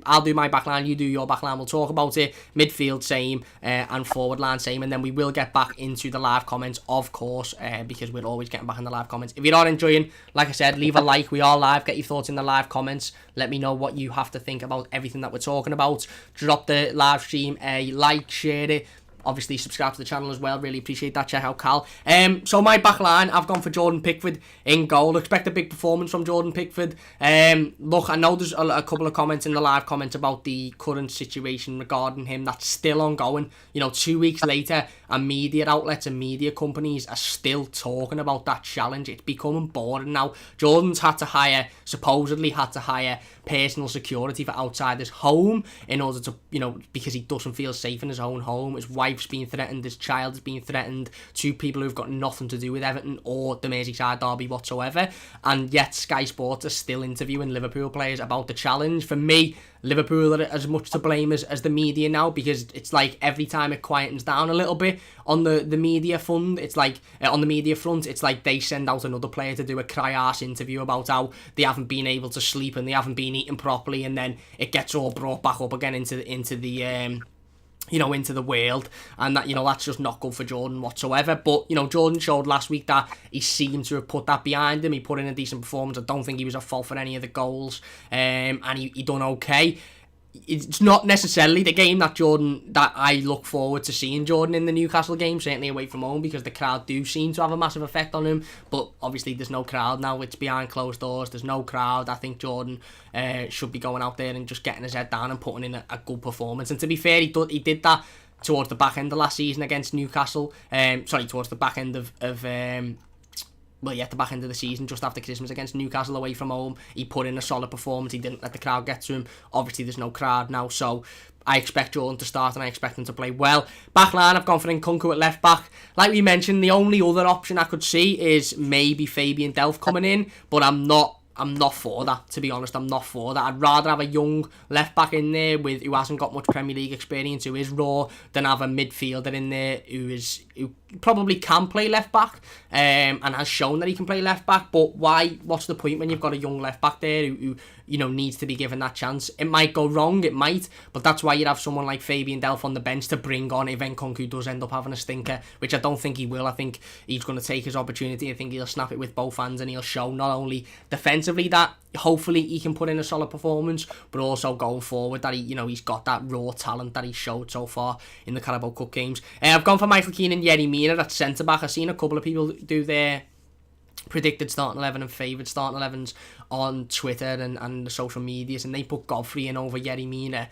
I'll do my back line, you do your back line. We'll talk about it. Midfield, same, and forward line, same. And then we will get back into the live comments, of course, because we're always getting back in the live comments. If you're not enjoying, like I said, leave a like. We are live. Get your thoughts in the live comments. Let me know what you have to think about everything that we're talking about. Drop the live stream a like, share it. Obviously, subscribe to the channel as well. Really appreciate that. Check out Cal. So my back line, I've gone for Jordan Pickford in goal. Expect a big performance from Jordan Pickford. Look, I know there's a couple of comments in the live comments about the current situation regarding him. That's still ongoing. 2 weeks later, and media outlets and media companies are still talking about that challenge. It's becoming boring now. Jordan's supposedly had to hire personal security for outside his home in order to, because he doesn't feel safe in his own home. His wife's been threatened, his child has been threatened, 2 people who've got nothing to do with Everton or the Merseyside derby whatsoever, and yet Sky Sports are still interviewing Liverpool players about the challenge. For me, Liverpool are as much to blame as the media now, because it's like every time it quietens down a little bit on the media front, it's like it's like they send out another player to do a cry-arse interview about how they haven't been able to sleep and they haven't been eating properly, and then it gets all brought back up again into the world, and that's just not good for Jordan whatsoever. But Jordan showed last week that he seemed to have put that behind him. He put in a decent performance. I don't think he was at fault for any of the goals, and he done okay. It's not necessarily the game that I look forward to seeing Jordan in the Newcastle game, certainly away from home, because the crowd do seem to have a massive effect on him. But obviously there's no crowd now. It's behind closed doors. There's no crowd. I think Jordan should be going out there and just getting his head down and putting in a good performance. And to be fair, he did that towards the back end of last season against Newcastle. Towards the back end the back end of the season, just after Christmas against Newcastle away from home. He put in a solid performance. He didn't let the crowd get to him. Obviously, there's no crowd now, so I expect Jordan to start and I expect him to play well. Back line, I've gone for Nkunku at left back. Like we mentioned, the only other option I could see is maybe Fabian Delph coming in, but I'm not for that, to be honest. I'm not for that. I'd rather have a young left back in there who hasn't got much Premier League experience, who is raw, than have a midfielder in there who probably can play left back, and has shown that he can play left back. But what's the point when you've got a young left back there who needs to be given that chance? It might go wrong, it might, but that's why you'd have someone like Fabian Delph on the bench to bring on if Nkunku does end up having a stinker, which I don't think he will. I think he's going to take his opportunity. I think he'll snap it with both hands, and he'll show not only defensively that hopefully he can put in a solid performance, but also going forward that he's got that raw talent that he's showed so far in the Carabao Cup games. I've gone for Michael Keane and Yerry Mina at centre back. I've seen a couple of people do their predicted starting 11 and favoured starting 11s on Twitter and the social medias, and they put Godfrey in over Yerry Mina.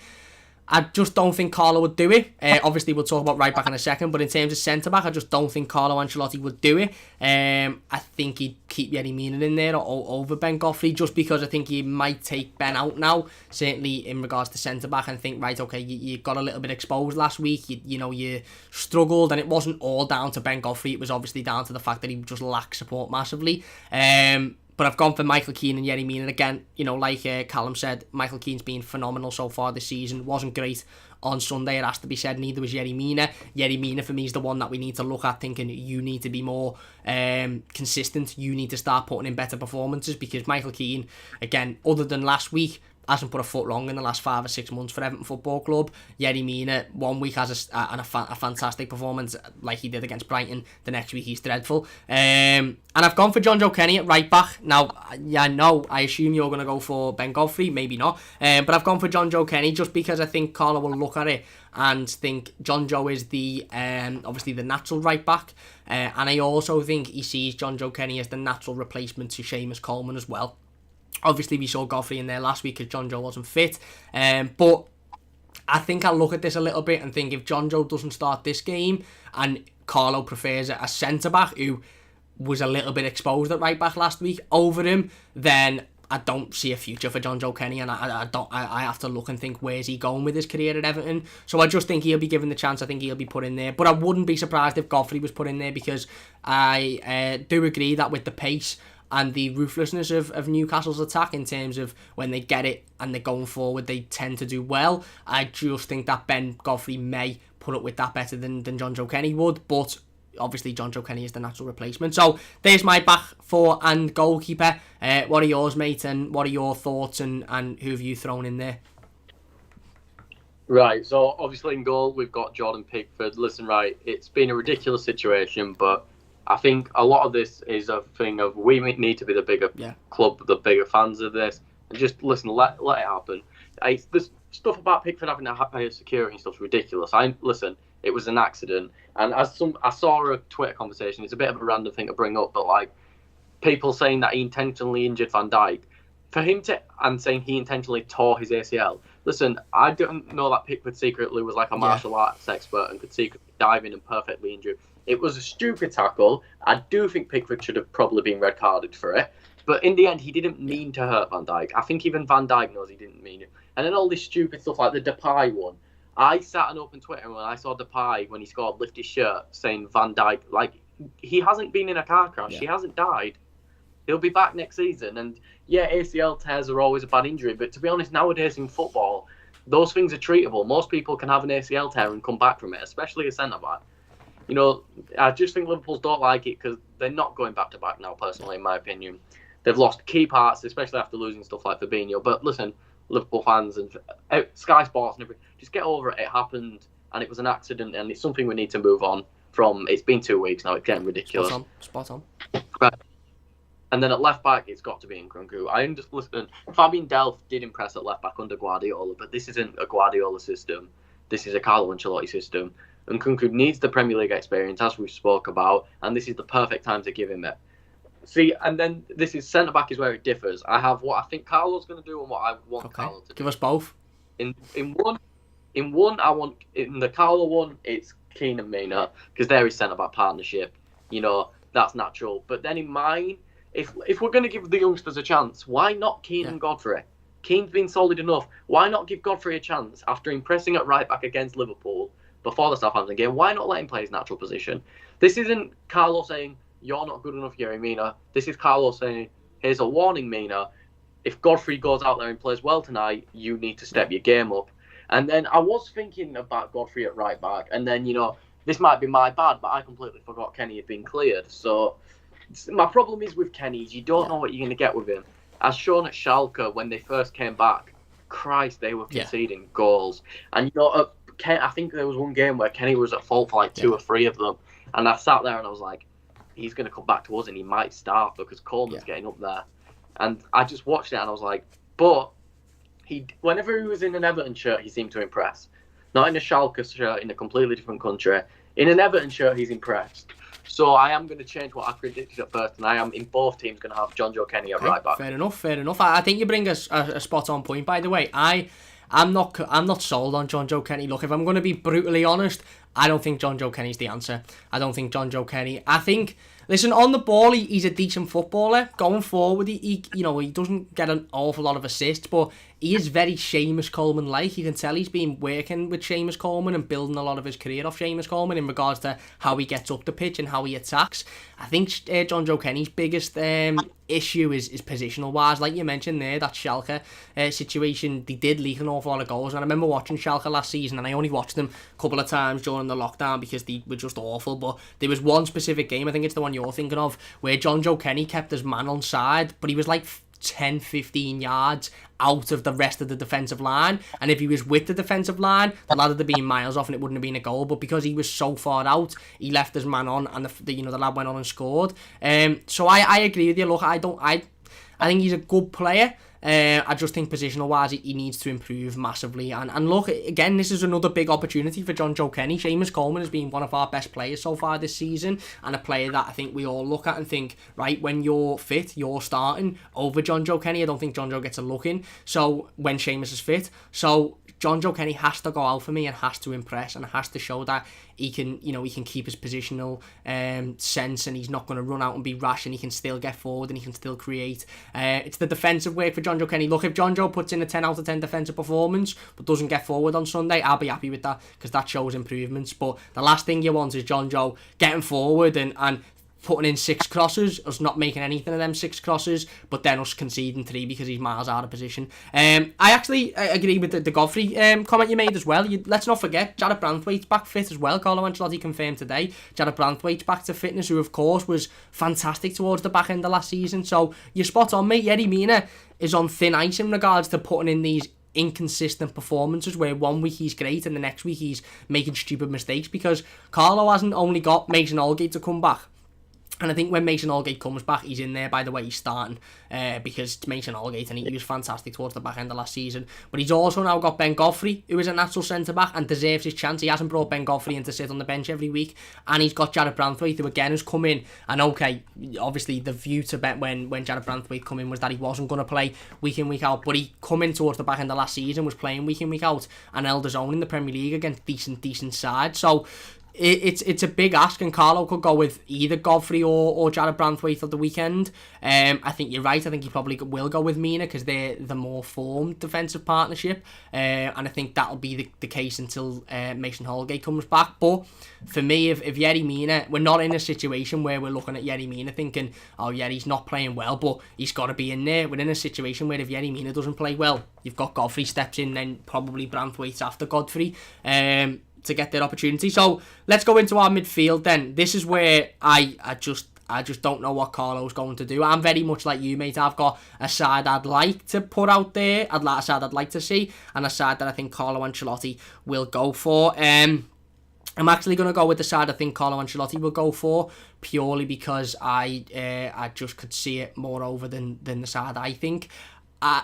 I just don't think Carlo would do it. Obviously, we'll talk about right back in a second, but in terms of centre-back, I just don't think Carlo Ancelotti would do it. I think he'd keep Yerry Mina in there over Ben Godfrey, just because I think he might take Ben out now, certainly in regards to centre-back, and think, right, okay, you got a little bit exposed last week, you struggled, and it wasn't all down to Ben Godfrey. It was obviously down to the fact that he just lacked support massively. But I've gone for Michael Keane and Yerry Mina. And again, like Callum said, Michael Keane's been phenomenal so far this season. Wasn't great on Sunday, it has to be said. Neither was Yerry Mina. Yerry Mina, for me, is the one that we need to look at, thinking you need to be more consistent. You need to start putting in better performances, because Michael Keane, again, other than last week, hasn't put a foot wrong in the last 5 or 6 months for Everton Football Club. Yerry Mina, 1 week has a fantastic performance like he did against Brighton. The next week he's dreadful. And I've gone for John Joe Kenny at right back. Now, I assume you're going to go for Ben Godfrey, maybe not. But I've gone for John Joe Kenny just because I think Carlo will look at it and think John Joe is obviously the natural right back. And I also think he sees John Joe Kenny as the natural replacement to Seamus Coleman as well. Obviously, we saw Godfrey in there last week because John Joe wasn't fit. But I think I'll look at this a little bit and think if John Joe doesn't start this game and Carlo prefers a centre-back who was a little bit exposed at right-back last week over him, then I don't see a future for John Joe Kenny, and I have to look and think, where's he going with his career at Everton? So I just think he'll be given the chance. I think he'll be put in there. But I wouldn't be surprised if Godfrey was put in there, because I do agree that with the pace and the ruthlessness of Newcastle's attack, in terms of when they get it and they're going forward, they tend to do well. I just think that Ben Godfrey may put up with that better than John Joe Kenny would. But obviously John Joe Kenny is the natural replacement. So there's my back four and goalkeeper. What are yours, mate, and what are your thoughts, and who have you thrown in there? Right, so obviously in goal we've got Jordan Pickford. Listen, right, it's been a ridiculous situation, but I think a lot of this is a thing of we need to be the bigger club, the bigger fans of this, and just listen, let it happen. This stuff about Pickford having a higher security and stuff is ridiculous. Listen, it was an accident, and I saw a Twitter conversation. It's a bit of a random thing to bring up, but like people saying that he intentionally injured Van Dijk, for him to and saying he intentionally tore his ACL. Listen, I don't know that Pickford secretly was like a martial arts expert and could secretly dive in and perfectly injure. It was a stupid tackle. I do think Pickford should have probably been red carded for it. But in the end, he didn't mean to hurt Van Dijk. I think even Van Dijk knows he didn't mean it. And then all this stupid stuff like the Depay one. I sat on open Twitter and when I saw Depay, when he scored, lift his shirt saying Van Dijk, like, he hasn't been in a car crash. He hasn't died. He'll be back next season. And yeah, ACL tears are always a bad injury. But to be honest, nowadays in football, those things are treatable. Most people can have an ACL tear and come back from it, especially a centre-back. You know, I just think Liverpool don't like it because they're not going back-to-back now, personally, in my opinion. They've lost key parts, especially after losing stuff like Fabinho. But listen, Liverpool fans and Sky Sports and everything, just get over it. It happened and it was an accident and it's something we need to move on from. It's been 2 weeks now. It's getting ridiculous. Spot on. Right. And then at left back, it's got to be Nkunku. Listen, Fabian Delph did impress at left back under Guardiola, but this isn't a Guardiola system. This is a Carlo Ancelotti system. Nkunku needs the Premier League experience, as we've spoke about, and this is the perfect time to give him it. See, and then this is centre back is where it differs. I have what I think Carlo's going to do and what I want Carlo to do. Give us both. In one, I want in the Carlo one, it's Keane and Mina because they're his centre back partnership. You know, that's natural. But then in mine, if we're going to give the youngsters a chance, why not Keane and Godfrey? Keane's been solid enough. Why not give Godfrey a chance after impressing at right back against Liverpool before the Southampton game? Why not let him play his natural position? This isn't Carlo saying, you're not good enough, Yerry Mina. This is Carlo saying, here's a warning, Mina. If Godfrey goes out there and plays well tonight, you need to step your game up. And then I was thinking about Godfrey at right back. And then, you know, this might be my bad, but I completely forgot Kenny had been cleared. So my problem is with Kenny is you don't know what you're going to get with him. As shown at Schalke when they first came back, Christ, they were conceding goals. And, you know, I think there was one game where Kenny was at fault for like 2 or 3 of them. And I sat there and I was like, he's going to come back to us and he might start because Coleman's getting up there. And I just watched it and I was like, but whenever he was in an Everton shirt, he seemed to impress. Not in a Schalke shirt in a completely different country. In an Everton shirt, he's impressed. So I am going to change what I predicted at first, and I am in both teams going to have John Joe Kenny at right back. Fair enough. I think you bring a spot on point. By the way, I'm not sold on John Joe Kenny. Look, if I'm going to be brutally honest, I don't think John Joe Kenny's the answer. I don't think John Joe Kenny. I think, listen, on the ball, he's a decent footballer. Going forward, he doesn't get an awful lot of assists, but he is very Seamus Coleman-like. You can tell he's been working with Seamus Coleman and building a lot of his career off Seamus Coleman in regards to how he gets up the pitch and how he attacks. I think John Joe Kenny's biggest issue is positional-wise. Like you mentioned there, that Schalke situation, they did leak an awful lot of goals. And I remember watching Schalke last season, and I only watched them a couple of times during the lockdown because they were just awful. But there was one specific game, I think it's the one you're thinking of, where John Joe Kenny kept his man on side, but he was like 10-15 yards out of the rest of the defensive line, and if he was with the defensive line, the lad would have been miles off and it wouldn't have been a goal. But because he was so far out, he left his man on, and the lad went on and scored. So I agree with you. Look, I think he's a good player. I just think positional wise he needs to improve massively, and look, again, this is another big opportunity for John Joe Kenny. Seamus Coleman has been one of our best players so far this season, and a player that I think we all look at and think, right, when you're fit, you're starting over John Joe Kenny. I don't think John Joe gets a look in, so when Seamus is fit, so John Joe Kenny has to go out for me and has to impress and has to show that he can keep his positional sense, and he's not going to run out and be rash, and he can still get forward and he can still create. It's the defensive work for John Joe Kenny. Look, if John Joe puts in a 10 out of 10 defensive performance but doesn't get forward on Sunday, I'll be happy with that because that shows improvements. But the last thing you want is John Joe getting forward and putting in 6 crosses, us not making anything of them 6 crosses, but then us conceding 3 because he's miles out of position. I actually agree with the Godfrey comment you made as well. Let's not forget, Jared Branthwaite's back fit as well. Carlo Ancelotti confirmed today. Jared Branthwaite's back to fitness, who of course was fantastic towards the back end of last season. So you're spot on, mate. Yerry Mina is on thin ice in regards to putting in these inconsistent performances where one week he's great and the next week he's making stupid mistakes, because Carlo hasn't only got Mason Holgate to come back. And I think when Mason Holgate comes back, he's in there, by the way, he's starting, because it's Mason Holgate, and he was fantastic towards the back end of last season. But he's also now got Ben Godfrey, who is a natural centre-back and deserves his chance. He hasn't brought Ben Godfrey in to sit on the bench every week. And he's got Jared Branthwaite, who again has come in. And okay, obviously the view to bet when Jared Branthwaite come in was that he wasn't going to play week in, week out. But he come in towards the back end of last season, was playing week in, week out, and held his own in the Premier League against decent sides. So it's a big ask, and Carlo could go with either Godfrey or Jared Branthwaite at the weekend. I think you're right. I think he probably will go with Mina because they're the more formed defensive partnership, and I think that'll be the case until Mason Holgate comes back. But for me, if Yerry Mina, we're not in a situation where we're looking at Yerry Mina thinking, oh yeah, he's not playing well, but he's got to be in there. We're in a situation where if Yerry Mina doesn't play well, you've got Godfrey steps in, then probably Branthwaite's after Godfrey to get their opportunity. So let's go into our midfield then. This is where I just don't know what Carlo's going to do. I'm very much like you, mate. I've got a side I'd like to put out there, a side I'd like to see, and a side that I think Carlo Ancelotti will go for. I'm actually going to go with the side I think Carlo Ancelotti will go for, purely because I just could see it more over than the side I think.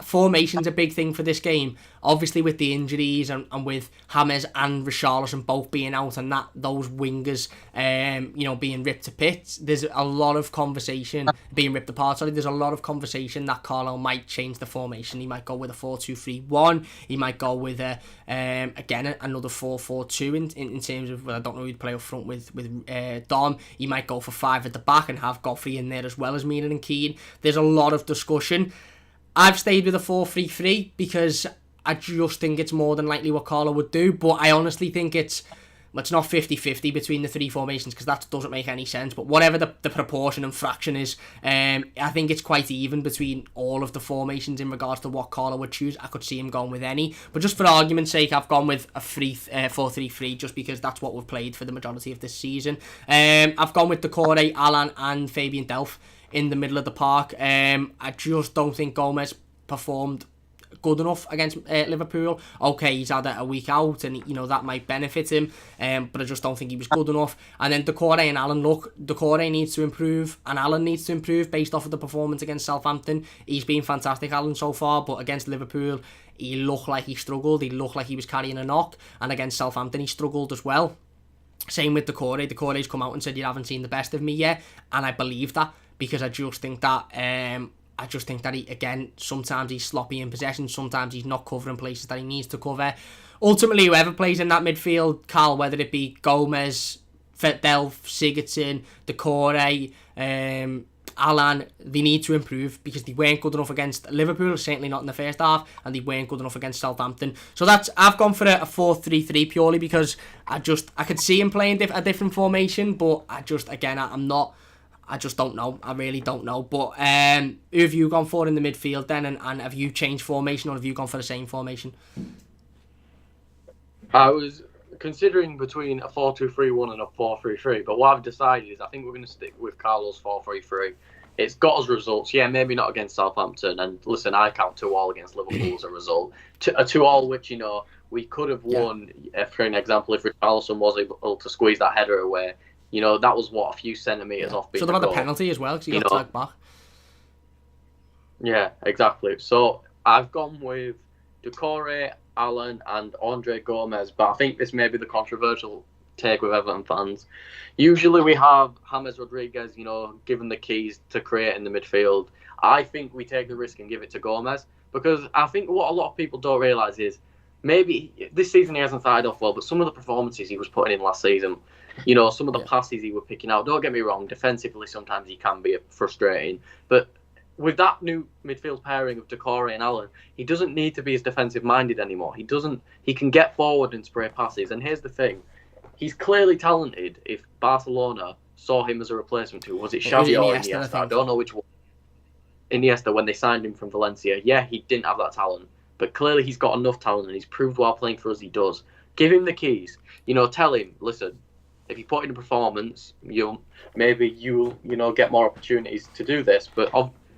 Formation's a big thing for this game. Obviously with the injuries and with James and Richarlison both being out, and those wingers being ripped to bits, there's a lot of conversation being ripped apart. There's a lot of conversation that Carlo might change the formation. He might go with a 4-2-3-1. He might go with another 4-4-2 in terms of, well, I don't know who'd play up front with Dom. He might go for 5 at the back and have Godfrey in there as well as Mina and Keane. There's a lot of discussion. I've stayed with a 4-3-3 because I just think it's more than likely what Carlo would do, but I honestly think it's not 50-50 between the 3 formations, because that doesn't make any sense. But whatever the proportion and fraction is, I think it's quite even between all of the formations in regards to what Carlo would choose. I could see him going with any, but just for argument's sake, I've gone with a 4-3-3 just because that's what we've played for the majority of this season. I've gone with Decore, Alan and Fabian Delph in the middle of the park. I just don't think Gomez performed good enough against Liverpool. Okay, he's had a week out and that might benefit him, but I just don't think he was good enough. And then Decore and Allen, look, Decore needs to improve and Allen needs to improve based off of the performance against Southampton. He's been fantastic, Allen, so far, but against Liverpool he looked like he struggled. He looked like he was carrying a knock, and against Southampton he struggled as well. Same with Decore. Decore's come out and said, you haven't seen the best of me yet, and I believe that, because I just think that he, again, sometimes he's sloppy in possession, sometimes he's not covering places that he needs to cover. Ultimately, whoever plays in that midfield, Carl, whether it be Gomez, Delph, Sigurdsson, Decore, Alan, they need to improve because they weren't good enough against Liverpool, certainly not in the first half, and they weren't good enough against Southampton. So I've gone for a 4-3-3 purely because I could see him playing a different formation, but I just don't know. I really don't know. But who have you gone for in the midfield then? And have you changed formation, or have you gone for the same formation? I was considering between a 4-2-3-1 and a 4-3-3, but what I've decided is I think we're going to stick with Carlo's 4-3-3. It's got us results. Yeah, maybe not against Southampton. And listen, I count 2-2 against Liverpool as a result. A 2-2 which, we could have won, for an example, if Richarlison was able to squeeze that header away. That was a few centimetres off being. So they've had the penalty as well, because he got tagged back. Yeah, exactly. So I've gone with Decore, Allen, and Andre Gomez, but I think this may be the controversial take with Everton fans. Usually we have James Rodriguez, given the keys to create in the midfield. I think we take the risk and give it to Gomez, because I think what a lot of people don't realise is maybe this season he hasn't started off well, but some of the performances he was putting in last season, some of the passes he was picking out, don't get me wrong, defensively sometimes he can be frustrating, but with that new midfield pairing of Decore and Allen, he doesn't need to be as defensive minded anymore. He can get forward and spray passes. And here's the thing, he's clearly talented if Barcelona saw him as a replacement to? Was it It was Xavi or Iniesta, Iniesta? I don't know which one. Iniesta, when they signed him from Valencia, yeah, he didn't have that talent, but clearly he's got enough talent, and he's proved while playing for us he does. Give him the keys. Tell him, listen, if you put in a performance, you'll get more opportunities to do this. But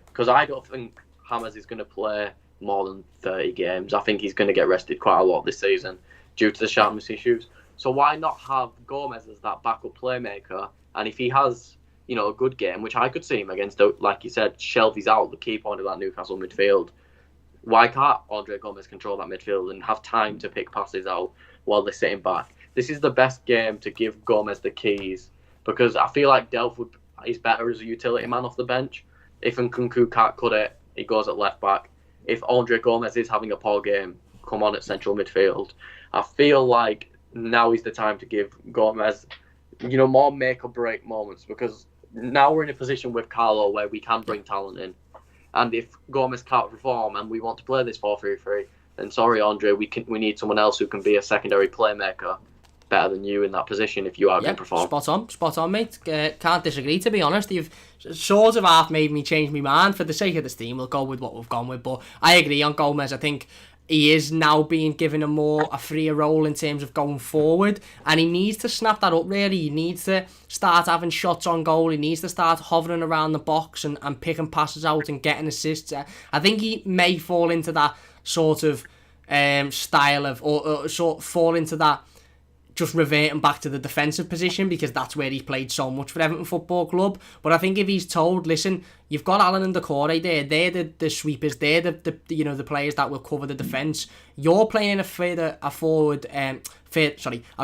because I don't think James is going to play more than 30 games. I think he's going to get rested quite a lot this season due to the sharpness issues. So why not have Gomez as that backup playmaker? And if he has, a good game, which I could see him against, like you said, Shelby's out, the key point of that Newcastle midfield. Why can't Andre Gomez control that midfield and have time to pick passes out while they're sitting back? This is the best game to give Gomez the keys, because I feel like Delph is better as a utility man off the bench. If Nkunku can't cut it, he goes at left back. If Andre Gomez is having a poor game, come on at central midfield. I feel like now is the time to give Gomez, more make or break moments, because now we're in a position with Carlo where we can bring talent in. And if Gomez can't perform and we want to play this 4-3-3, then sorry, Andre, we need someone else who can be a secondary playmaker better than you in that position if you are going to perform. Spot on, mate. Can't disagree, to be honest. You've sort of half made me change my mind. For the sake of this team, we'll go with what we've gone with. But I agree on Gomez. I think he is now being given a freer role in terms of going forward, and he needs to snap that up, really. He needs to start having shots on goal. He needs to start hovering around the box and picking passes out and getting assists. I think he may fall into that sort of style of, or sort of fall into that just reverting back to the defensive position, because that's where he's played so much for Everton Football Club. But I think if he's told, listen, you've got Alan and Decore there, they're the sweepers, they're the players that will cover the defence. You're playing a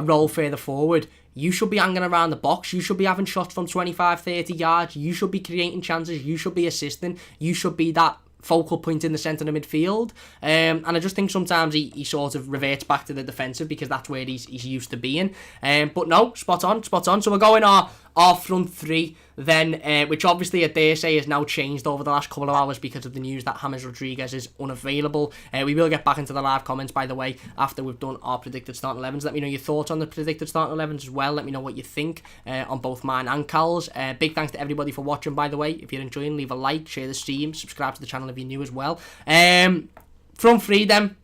role further forward. You should be hanging around the box. You should be having shots from 25, 30 yards. You should be creating chances. You should be assisting. You should be that focal point in the centre of the midfield. And I just think sometimes he sort of reverts back to the defensive because that's where he's used to being. But no, spot on. So we're going our front three then, which obviously I dare say has now changed over the last couple of hours because of the news that James Rodriguez is unavailable. We will get back into the live comments, by the way, after we've done our predicted starting 11s. Let me know your thoughts on the predicted starting 11s as well. Let me know what you think on both mine and Cal's. Big thanks to everybody for watching, by the way. If you're enjoying, leave a like, share the stream, subscribe to the channel if you're new as well. Front three then.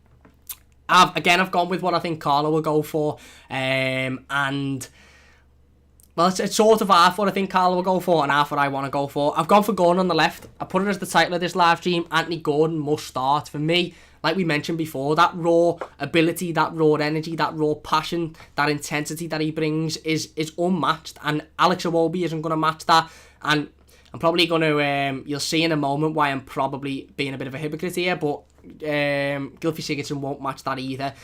I've gone with what I think Carlo will go for. Well, it's sort of half what I think Carlo will go for and half what I want to go for. I've gone for Gordon on the left. I put it as the title of this live stream. Anthony Gordon must start. For me, like we mentioned before, that raw ability, that raw energy, that raw passion, that intensity that he brings is unmatched. And Alex Iwobi isn't going to match that. And I'm probably going to, you'll see in a moment why I'm probably being a bit of a hypocrite here, but Gylfi Sigurdsson won't match that either.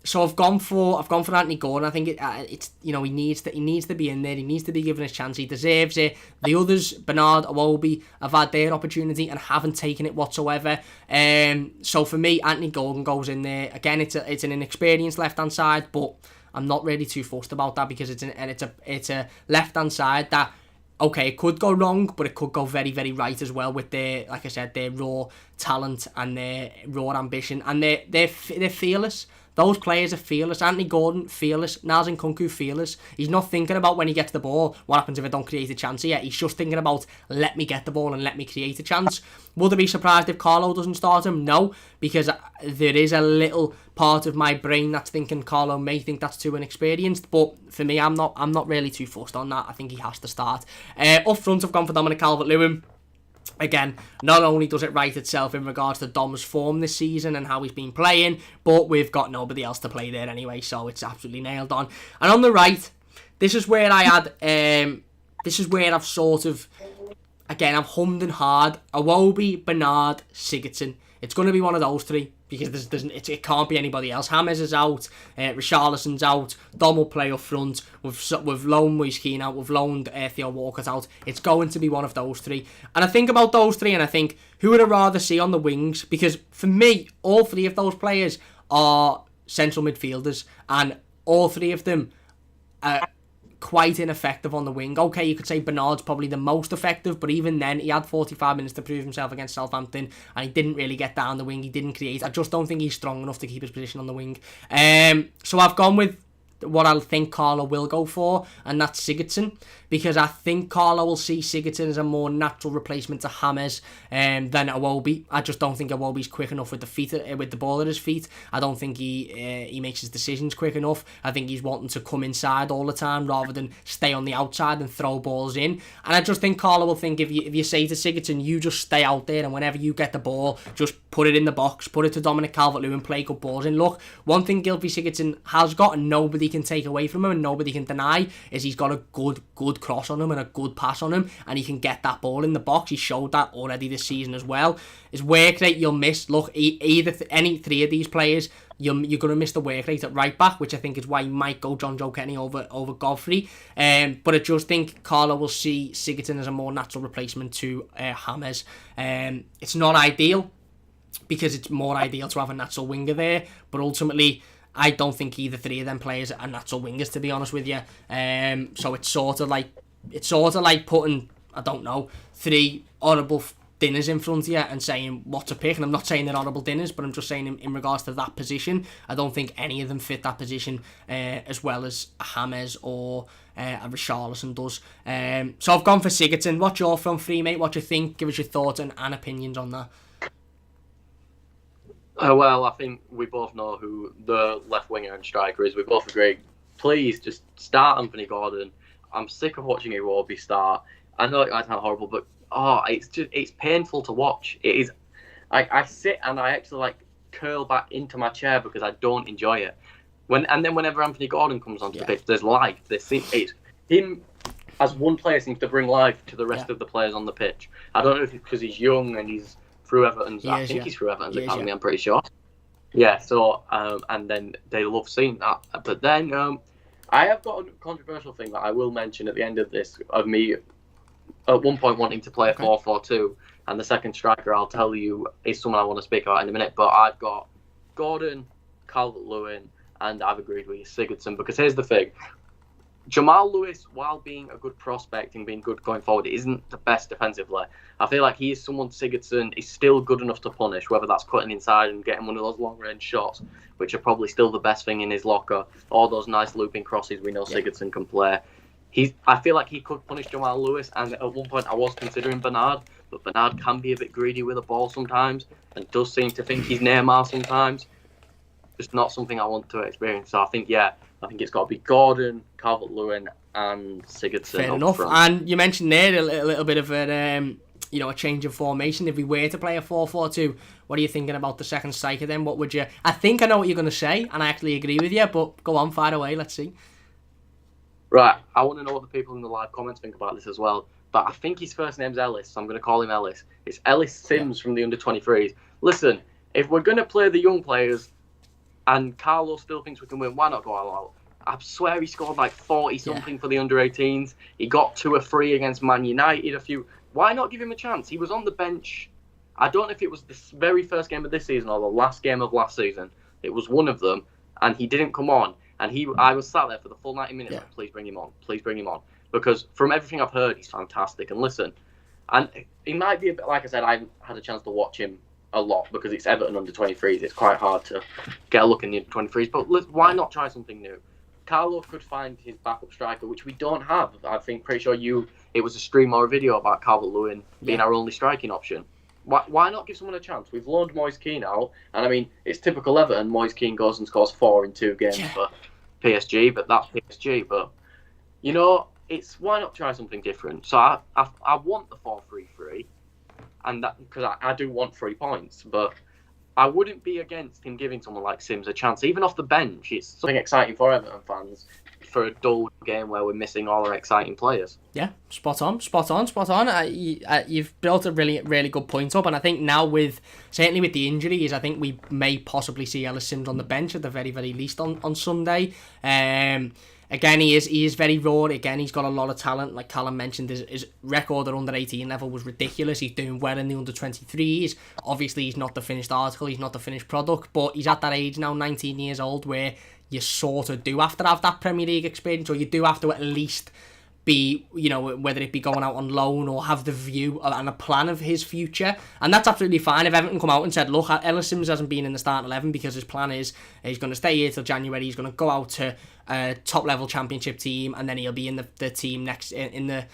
So I've gone for Anthony Gordon. I think it's he needs to be in there. He needs to be given a chance. He deserves it. The others, Bernard, Iwobi, have had their opportunity and haven't taken it whatsoever. So for me, Anthony Gordon goes in there. Again, it's an inexperienced left hand side, but I'm not really too fussed about that because it's a left hand side that, okay, it could go wrong, but it could go very, very right as well with their, like I said, their raw talent and their raw ambition. And they're fearless. Those players are fearless. Anthony Gordon, fearless. Niels Nkunku, fearless. He's not thinking about when he gets the ball, what happens if I don't create a chance here. He's just thinking about, let me get the ball and let me create a chance. Would I be surprised if Carlo doesn't start him? No, because there is a little part of my brain that's thinking Carlo may think that's too inexperienced. But for me, I'm not really too fussed on that. I think he has to start. Up front, I've gone for Dominic Calvert-Lewin. Again, not only does it right itself in regards to Dom's form this season and how he's been playing, but we've got nobody else to play there anyway, so it's absolutely nailed on. And on the right, this is where I've sort of, again, I've hummed and hard. Iwobi, Bernard, Sigurdsson. It's going to be one of those three because it can't be anybody else. James is out, Richarlison's out, Dom will play up front. We've loaned Moise Keane out, we've loaned Theo Walcott out. It's going to be one of those three. And I think about those three and I think, who would I rather see on the wings? Because for me, all three of those players are central midfielders and all three of them are quite ineffective on the wing. Okay, you could say Bernard's probably the most effective, but even then, he had 45 minutes to prove himself against Southampton, and he didn't really get down the wing. He didn't create. I just don't think he's strong enough to keep his position on the wing. So I've gone with what I think Carlo will go for, and that's Sigurdsson, because I think Carlo will see Sigurdsson as a more natural replacement to James than Iwobi. I just don't think Iwobi's quick enough with the ball at his feet. I don't think he makes his decisions quick enough. I think he's wanting to come inside all the time rather than stay on the outside and throw balls in. And I just think Carlo will think if you say to Sigurdsson, you just stay out there, and whenever you get the ball, just put it in the box, put it to Dominic Calvert-Lewin, play good balls in. Look, one thing Gylfi Sigurdsson has got and nobody can take away from him and nobody can deny is he's got a good cross on him and a good pass on him, and he can get that ball in the box. He showed that already this season as well. His work rate, you'll miss. Look, either any three of these players, you're going to miss the work rate at right back, which I think is why you might go John Joe Kenny over Godfrey. But I just think Carlo will see Sigurdsson as a more natural replacement to James. It's not ideal, because it's more ideal to have a natural winger there, but ultimately I don't think either three of them players are natural wingers, to be honest with you. So it's sort of like putting, I don't know, three horrible dinners in front of you and saying what to pick. And I'm not saying they're horrible dinners, but I'm just saying in regards to that position, I don't think any of them fit that position as well as a James or a Richarlison does. So I've gone for Sigurdsson. What's your film free, mate? What do you think? Give us your thoughts and opinions on that. Well, I think we both know who the left winger and striker is. We both agree. Please just start Anthony Gordon. I'm sick of watching Iwobi start. I know it might sound horrible, but it's painful to watch. It is. I sit and I actually curl back into my chair because I don't enjoy it. Whenever Anthony Gordon comes onto the pitch, there's life. It's him as one player seems to bring life to the rest of the players on the pitch. I don't know if it's because he's young and he's through Everton's. I think he's through Everton's academy. I'm pretty sure. Yeah. So and then they love seeing that. But then I have got a controversial thing that I will mention at the end of this, of me at one point wanting to play a 4-4-2, and the second striker I'll tell you is someone I want to speak about in a minute. But I've got Gordon, Calvert-Lewin, and I've agreed with Sigurdsson, because here's the thing. Jamal Lewis, while being a good prospect and being good going forward, isn't the best defensively. I feel like he is someone Sigurdsson is still good enough to punish, whether that's cutting inside and getting one of those long-range shots, which are probably still the best thing in his locker, or those nice looping crosses we know Sigurdsson can play. I feel like he could punish Jamal Lewis, and at one point I was considering Bernard, but Bernard can be a bit greedy with the ball sometimes, and does seem to think he's Neymar sometimes. Just not something I want to experience. So I think it's got to be Gordon, Calvert-Lewin, and Sigurdsson. Fair enough. Front. And you mentioned there a little bit of a change of formation. If we were to play a 4-4-2, what are you thinking about the second striker then? What would you... I think I know what you're going to say, and I actually agree with you, but go on, fire away, let's see. Right, I want to know what the people in the live comments think about this as well. But I think his first name's Ellis, so I'm going to call him Ellis. It's Ellis Sims from the under-23s. Listen, if we're going to play the young players, and Carlo still thinks we can win, why not go all out? I swear he scored 40-something for the under-18s. He got 2 or 3 against Man United. Why not give him a chance? He was on the bench. I don't know if it was the very first game of this season or the last game of last season. It was one of them, and he didn't come on. And I was sat there for the full 90 minutes. Please bring him on. Please bring him on. Because from everything I've heard, he's fantastic. And listen, and he might be a bit, like I said, I haven't had a chance to watch him a lot because it's Everton under-23s. It's quite hard to get a look in the under-23s. But why not try something new? Carlo could find his backup striker, which we don't have. I think pretty sure it was a stream or a video about Calvert-Lewin being our only striking option. Why not give someone a chance? We've loaned Moise Kean out, and I mean, it's typical Everton. Moise Kean goes and scores 4 in 2 games for PSG, but that's PSG. But, why not try something different? So I want the 4-3-3, and that because I do want 3 points, but I wouldn't be against him giving someone like Sims a chance, even off the bench. It's something exciting for Everton fans for a dull game where we're missing all our exciting players. Yeah, spot on. You've built a really, really good point up, and I think now certainly with the injuries, I think we may possibly see Ellis Sims on the bench at the very, very least on Sunday. Again, he is very raw. Again, he's got a lot of talent. Like Callum mentioned, his record at under-18 level was ridiculous. He's doing well in the under-23s. Obviously, he's not the finished article. He's not the finished product. But he's at that age now, 19 years old, where you sort of do have to have that Premier League experience, or you do have to at least be, whether it be going out on loan or have the view and a plan of his future. And that's absolutely fine. If Everton come out and said, look, Ellis Sims hasn't been in the starting 11 because his plan is he's going to stay here till January, he's going to go out to a top-level championship team, and then he'll be in the team in the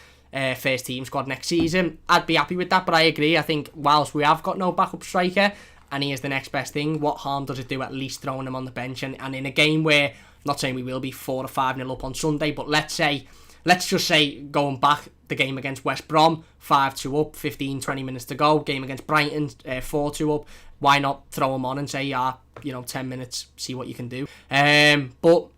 first team squad next season, I'd be happy with that. But I agree, I think whilst we have got no backup striker, and he is the next best thing, what harm does it do at least throwing him on the bench? And in a game where, I'm not saying we will be 4 or 5-0 up on Sunday, but let's just say going back, the game against West Brom, 5-2 up, 15-20 minutes to go. Game against Brighton, 4-2 up. Why not throw him on and say, 10 minutes, see what you can do. But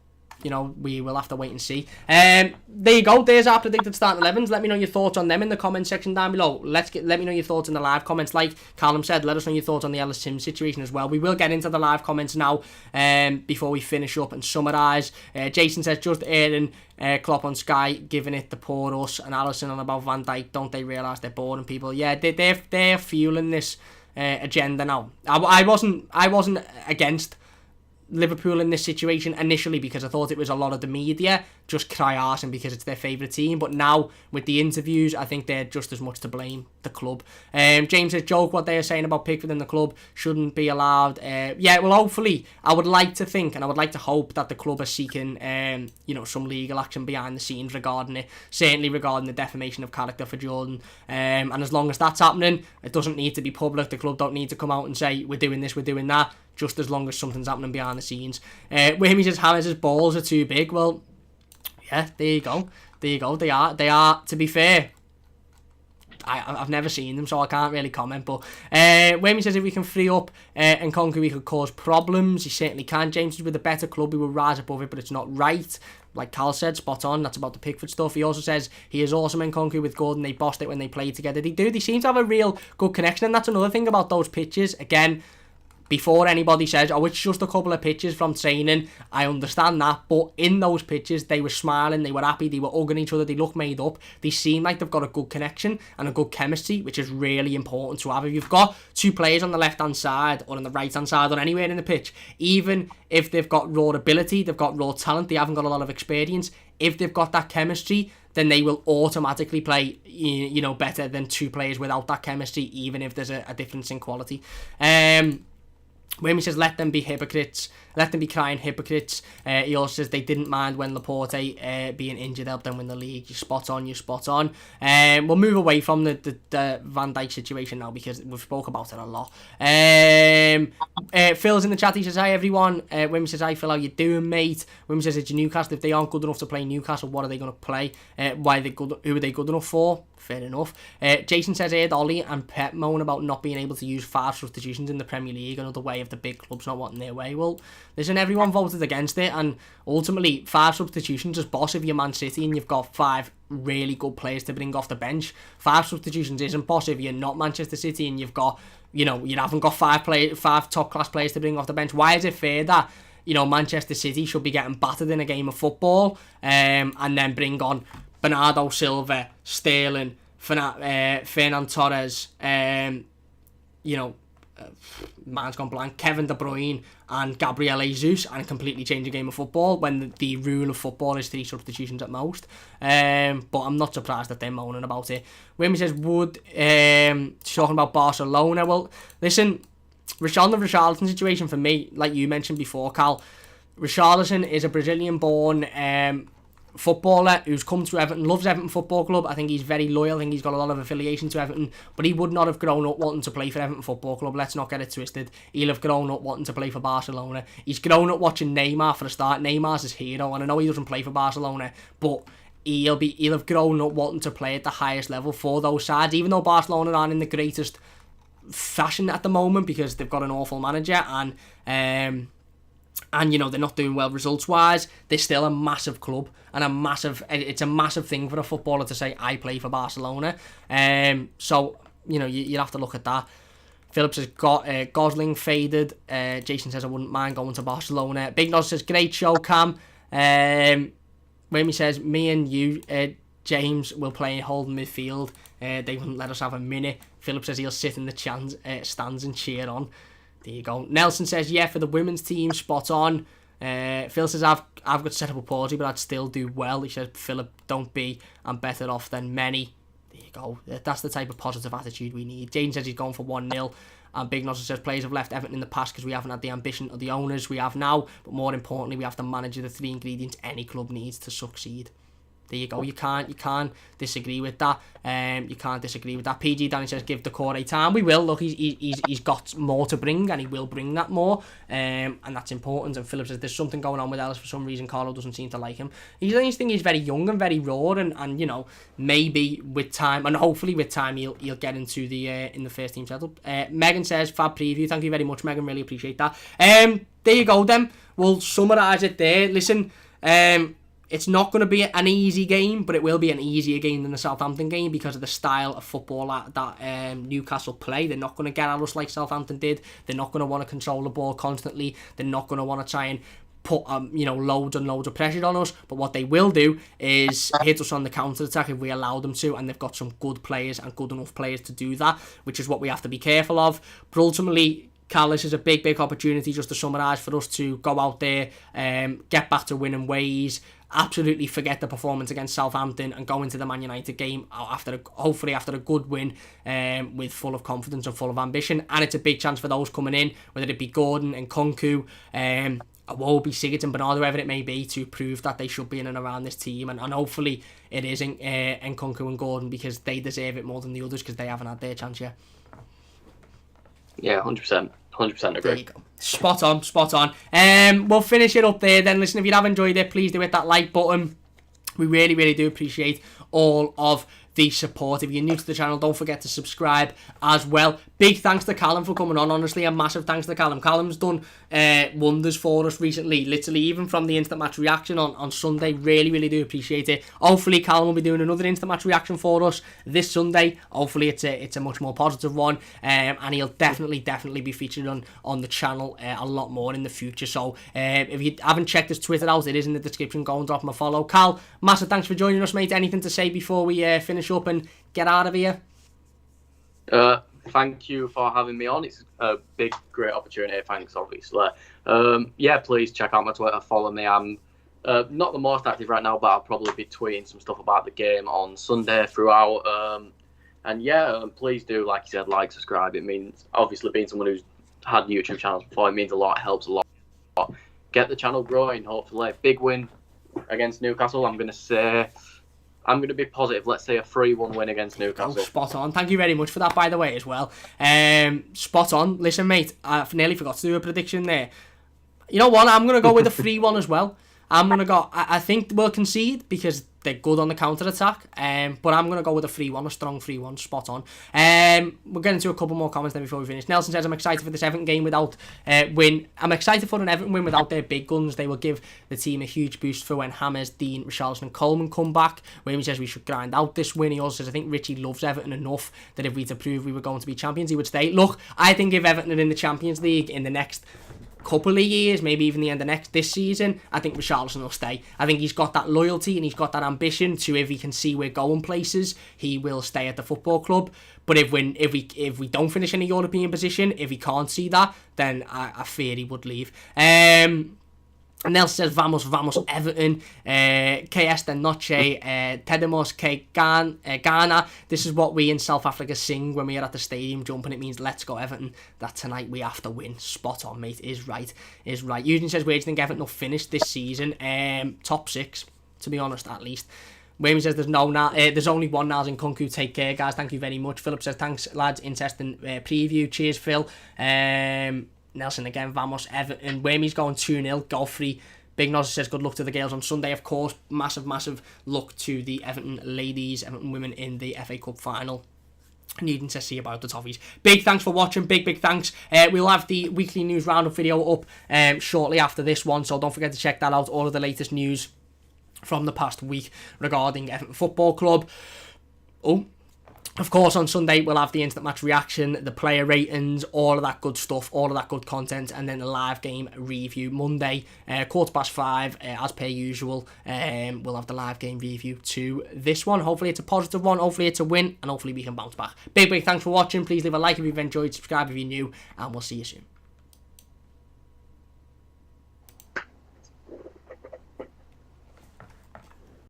we will have to wait and see. There you go. There's our predicted starting 11s. Let me know your thoughts on them in the comment section down below. Let me know your thoughts in the live comments. Like Callum said, let us know your thoughts on the Ellis Sims situation as well. We will get into the live comments now before we finish up and summarise. Jason says, just Aaron Klopp on Sky giving it the poor us, and Alisson on about Van Dijk. Don't they realise they're boring people? Yeah, they're fueling this agenda now. I wasn't against Liverpool in this situation initially because I thought it was a lot of the media just cry arson because it's their favourite team, but now with the interviews I think they're just as much to blame, the club. James says, joke what they are saying about Pickford in the club shouldn't be allowed. Well, hopefully I would like to think and I would like to hope that the club are seeking some legal action behind the scenes regarding it, certainly regarding the defamation of character for Jordan, and as long as that's happening, it doesn't need to be public. The club don't need to come out and say we're doing this, we're doing that, just as long as something's happening behind the scenes. Wahimi says, James' balls are too big. Well, yeah, there you go. They are, to be fair, I've never seen them, so I can't really comment. But Wahimi says, if we can free up and conquer, we could cause problems. He certainly can. James says, with a better club, we will rise above it, but it's not right. Like Cal said, spot on. That's about the Pickford stuff. He also says he is awesome in Conquer with Gordon. They bossed it when they played together. They do. They seem to have a real good connection, and that's another thing about those pitches. Again, before anybody says, it's just a couple of pitches from training, I understand that, but in those pitches, they were smiling, they were happy, they were hugging each other, they look made up, they seem like they've got a good connection and a good chemistry, which is really important to have. If you've got two players on the left-hand side or on the right-hand side or anywhere in the pitch, even if they've got raw ability, they've got raw talent, they haven't got a lot of experience, if they've got that chemistry, then they will automatically play, better than two players without that chemistry, even if there's a difference in quality. Wimmy says, let them be hypocrites. Let them be crying hypocrites. He also says they didn't mind when Laporte being injured helped them win the league. You're spot on. We'll move away from the Van Dijk situation now because we've spoke about it a lot. Phil's in the chat. He says, hi everyone. Wimmy says, hi Phil, how you doing, mate? Wimmy says, it's Newcastle. If they aren't good enough to play Newcastle, what are they going to play? Why are they good? Who are they good enough for? Fair enough. Jason says, I heard Ollie and Pep moan about not being able to use 5 substitutions in the Premier League, another way of the big clubs not wanting their way. Well, listen, everyone voted against it, and ultimately 5 substitutions is boss if you're Man City and you've got 5 really good players to bring off the bench. 5 substitutions isn't boss if you're not Manchester City and you've got, you haven't got 5 top class players to bring off the bench. Why is it fair that Manchester City should be getting battered in a game of football and then bring on Bernardo Silva, Sterling, Fernan Torres, man's gone blank, Kevin De Bruyne and Gabriel Jesus, and completely change the game of football when the rule of football is 3 substitutions at most. But I'm not surprised that they're moaning about it. Wimmy says, talking about Barcelona. Well, listen, the Richarlison situation for me, like you mentioned before, Cal, Richarlison is a Brazilian-born footballer who's come to Everton, loves Everton Football Club. I think he's very loyal. I think he's got a lot of affiliation to Everton, but he would not have grown up wanting to play for Everton Football Club. Let's not get it twisted. He'll have grown up wanting to play for Barcelona. He's grown up watching Neymar for a start. Neymar's his hero, and I know he doesn't play for Barcelona, but he'll have grown up wanting to play at the highest level for those sides, even though Barcelona aren't in the greatest fashion at the moment because they've got an awful manager and they're not doing well results wise. They're still a massive club and it's a massive thing for a footballer to say I play for Barcelona. So you have to look at that. Phillips has got Gosling faded. Jason says I wouldn't mind going to Barcelona. Big Nos says great show, Cam. Wimmy says me and you, James, will play holding midfield. They wouldn't let us have a minute. Phillips says he'll sit in the stands and cheer on. There you go. Nelson says, yeah, for the women's team, spot on. Phil says, I've got cerebral palsy, but I'd still do well. He says, Philip, don't be. I'm better off than many. There you go. That's the type of positive attitude we need. Jane says he's going for 1-0. And Big Nozzle says, players have left Everton in the past because we haven't had the ambition of the owners we have now. But more importantly, we have to manage the 3 ingredients any club needs to succeed. There you go. You can't disagree with that. You can't disagree with that. PG Danny says, give Decore time. We will. Look, he's got more to bring, and he will bring that more. And that's important. And Philip says, there's something going on with Ellis for some reason. Carlo doesn't seem to like him. I just think he's very young and very raw, and you know, maybe with time, and hopefully with time, he'll get into the in the first team setup. Megan says, fab preview. Thank you very much, Megan. Really appreciate that. There you go. Then we'll summarise it there. Listen. It's not going to be an easy game, but it will be an easier game than the Southampton game because of the style of football that Newcastle play. They're not going to get at us like Southampton did. They're not going to want to control the ball constantly. They're not going to want to try and put loads and loads of pressure on us. But what they will do is hit us on the counter-attack if we allow them to, and they've got some good players and good enough players to do that, which is what we have to be careful of. But ultimately, Cal, this is a big opportunity, just to summarise, for us to go out there, get back to winning ways, absolutely forget the performance against Southampton and go into the Man United game hopefully after a good win, with full of confidence and full of ambition. And it's a big chance for those coming in, whether it be Gordon and Kunku, Iwobi, Sigurdsson, Bernardo, whoever it may be, to prove that they should be in and around this team. And hopefully it is Kunku and Gordon, because they deserve it more than the others, because they haven't had their chance yet. Yeah, 100%. 100% agree. There you go. Spot on. We'll finish it up there then. Listen, if you have enjoyed it, please do hit that like button. We really do appreciate all of the support. If you're new to the channel, don't forget to subscribe as well. Big thanks to Callum for coming on. Honestly, a massive thanks to Callum. Callum's done wonders for us recently, literally, even from the instant match reaction on Sunday. Really do appreciate it. Hopefully Callum will be doing another instant match reaction for us this Sunday. Hopefully it's a much more positive one, and he'll definitely be featured on the channel a lot more in the future. So if you haven't checked his Twitter out, it is in the description. Go and drop him a follow. Cal, massive thanks for joining us, mate. Anything to say before we finish up and get out of here? Thank you for having me on. It's a great opportunity. Thanks, obviously. Please check out my Twitter. Follow me. I'm not the most active right now, but I'll probably be tweeting some stuff about the game on Sunday throughout. Please do, like you said, like, subscribe. It means, obviously, being someone who's had YouTube channels before, it means a lot. It helps a lot. Get the channel growing, hopefully. Big win against Newcastle. I'm going to be positive. Let's say a 3-1 win against Newcastle. Oh, spot on. Thank you very much for that, by the way, as well. Spot on. Listen, mate, I nearly forgot to do a prediction there. You know what? I'm going to go with a 3-1 as well. I think we'll concede because they're good on the counter-attack. But I'm going to go with a 3-1, a strong 3-1, spot on. We'll get into a couple more comments then before we finish. Nelson says, I'm excited for this Everton game without win. I'm excited for an Everton win without their big guns. They will give the team a huge boost for when Hammers, Dean, Richarlison and Coleman come back. William says we should grind out this win. He also says, I think Richie loves Everton enough that if we to prove we were going to be champions, he would stay. Look, I think if Everton are in the Champions League in the next couple of years, maybe even the end of this season, I think Richarlison will stay. I think he's got that loyalty and he's got that ambition to, if he can see we're going places, he will stay at the football club. But if we don't finish in a European position, if he can't see that, then I fear he would leave. And Nelson says, vamos, Everton, KS de Noche, Tenemos que Gana. This is what we in South Africa sing when we are at the stadium jumping. It means, let's go Everton. That tonight we have to win. Spot on, mate. Is right. Eugene says, where do you think Everton will finish this season? Top 6, to be honest, at least. William says, there's only one Niles in Kunku. Take care, guys. Thank you very much. Philip says, thanks, lads. Interesting preview. Cheers, Phil. Nelson again, vamos, Everton. Wamey's going 2-0, Godfrey. Big Nozzer says, good luck to the girls on Sunday, of course. Massive luck to the Everton ladies, Everton women in the FA Cup final. Needing to see about the toffees. Big thanks for watching. Big thanks. We'll have the weekly news roundup video up shortly after this one, so don't forget to check that out. All of the latest news from the past week regarding Everton Football Club. Of course, on Sunday, we'll have the instant match reaction, the player ratings, all of that good stuff, all of that good content, and then the live game review. Monday, 5:15, as per usual, we'll have the live game review to this one. Hopefully it's a positive one, hopefully it's a win, and hopefully we can bounce back. Big thanks for watching. Please leave a like if you've enjoyed, subscribe if you're new, and we'll see you soon.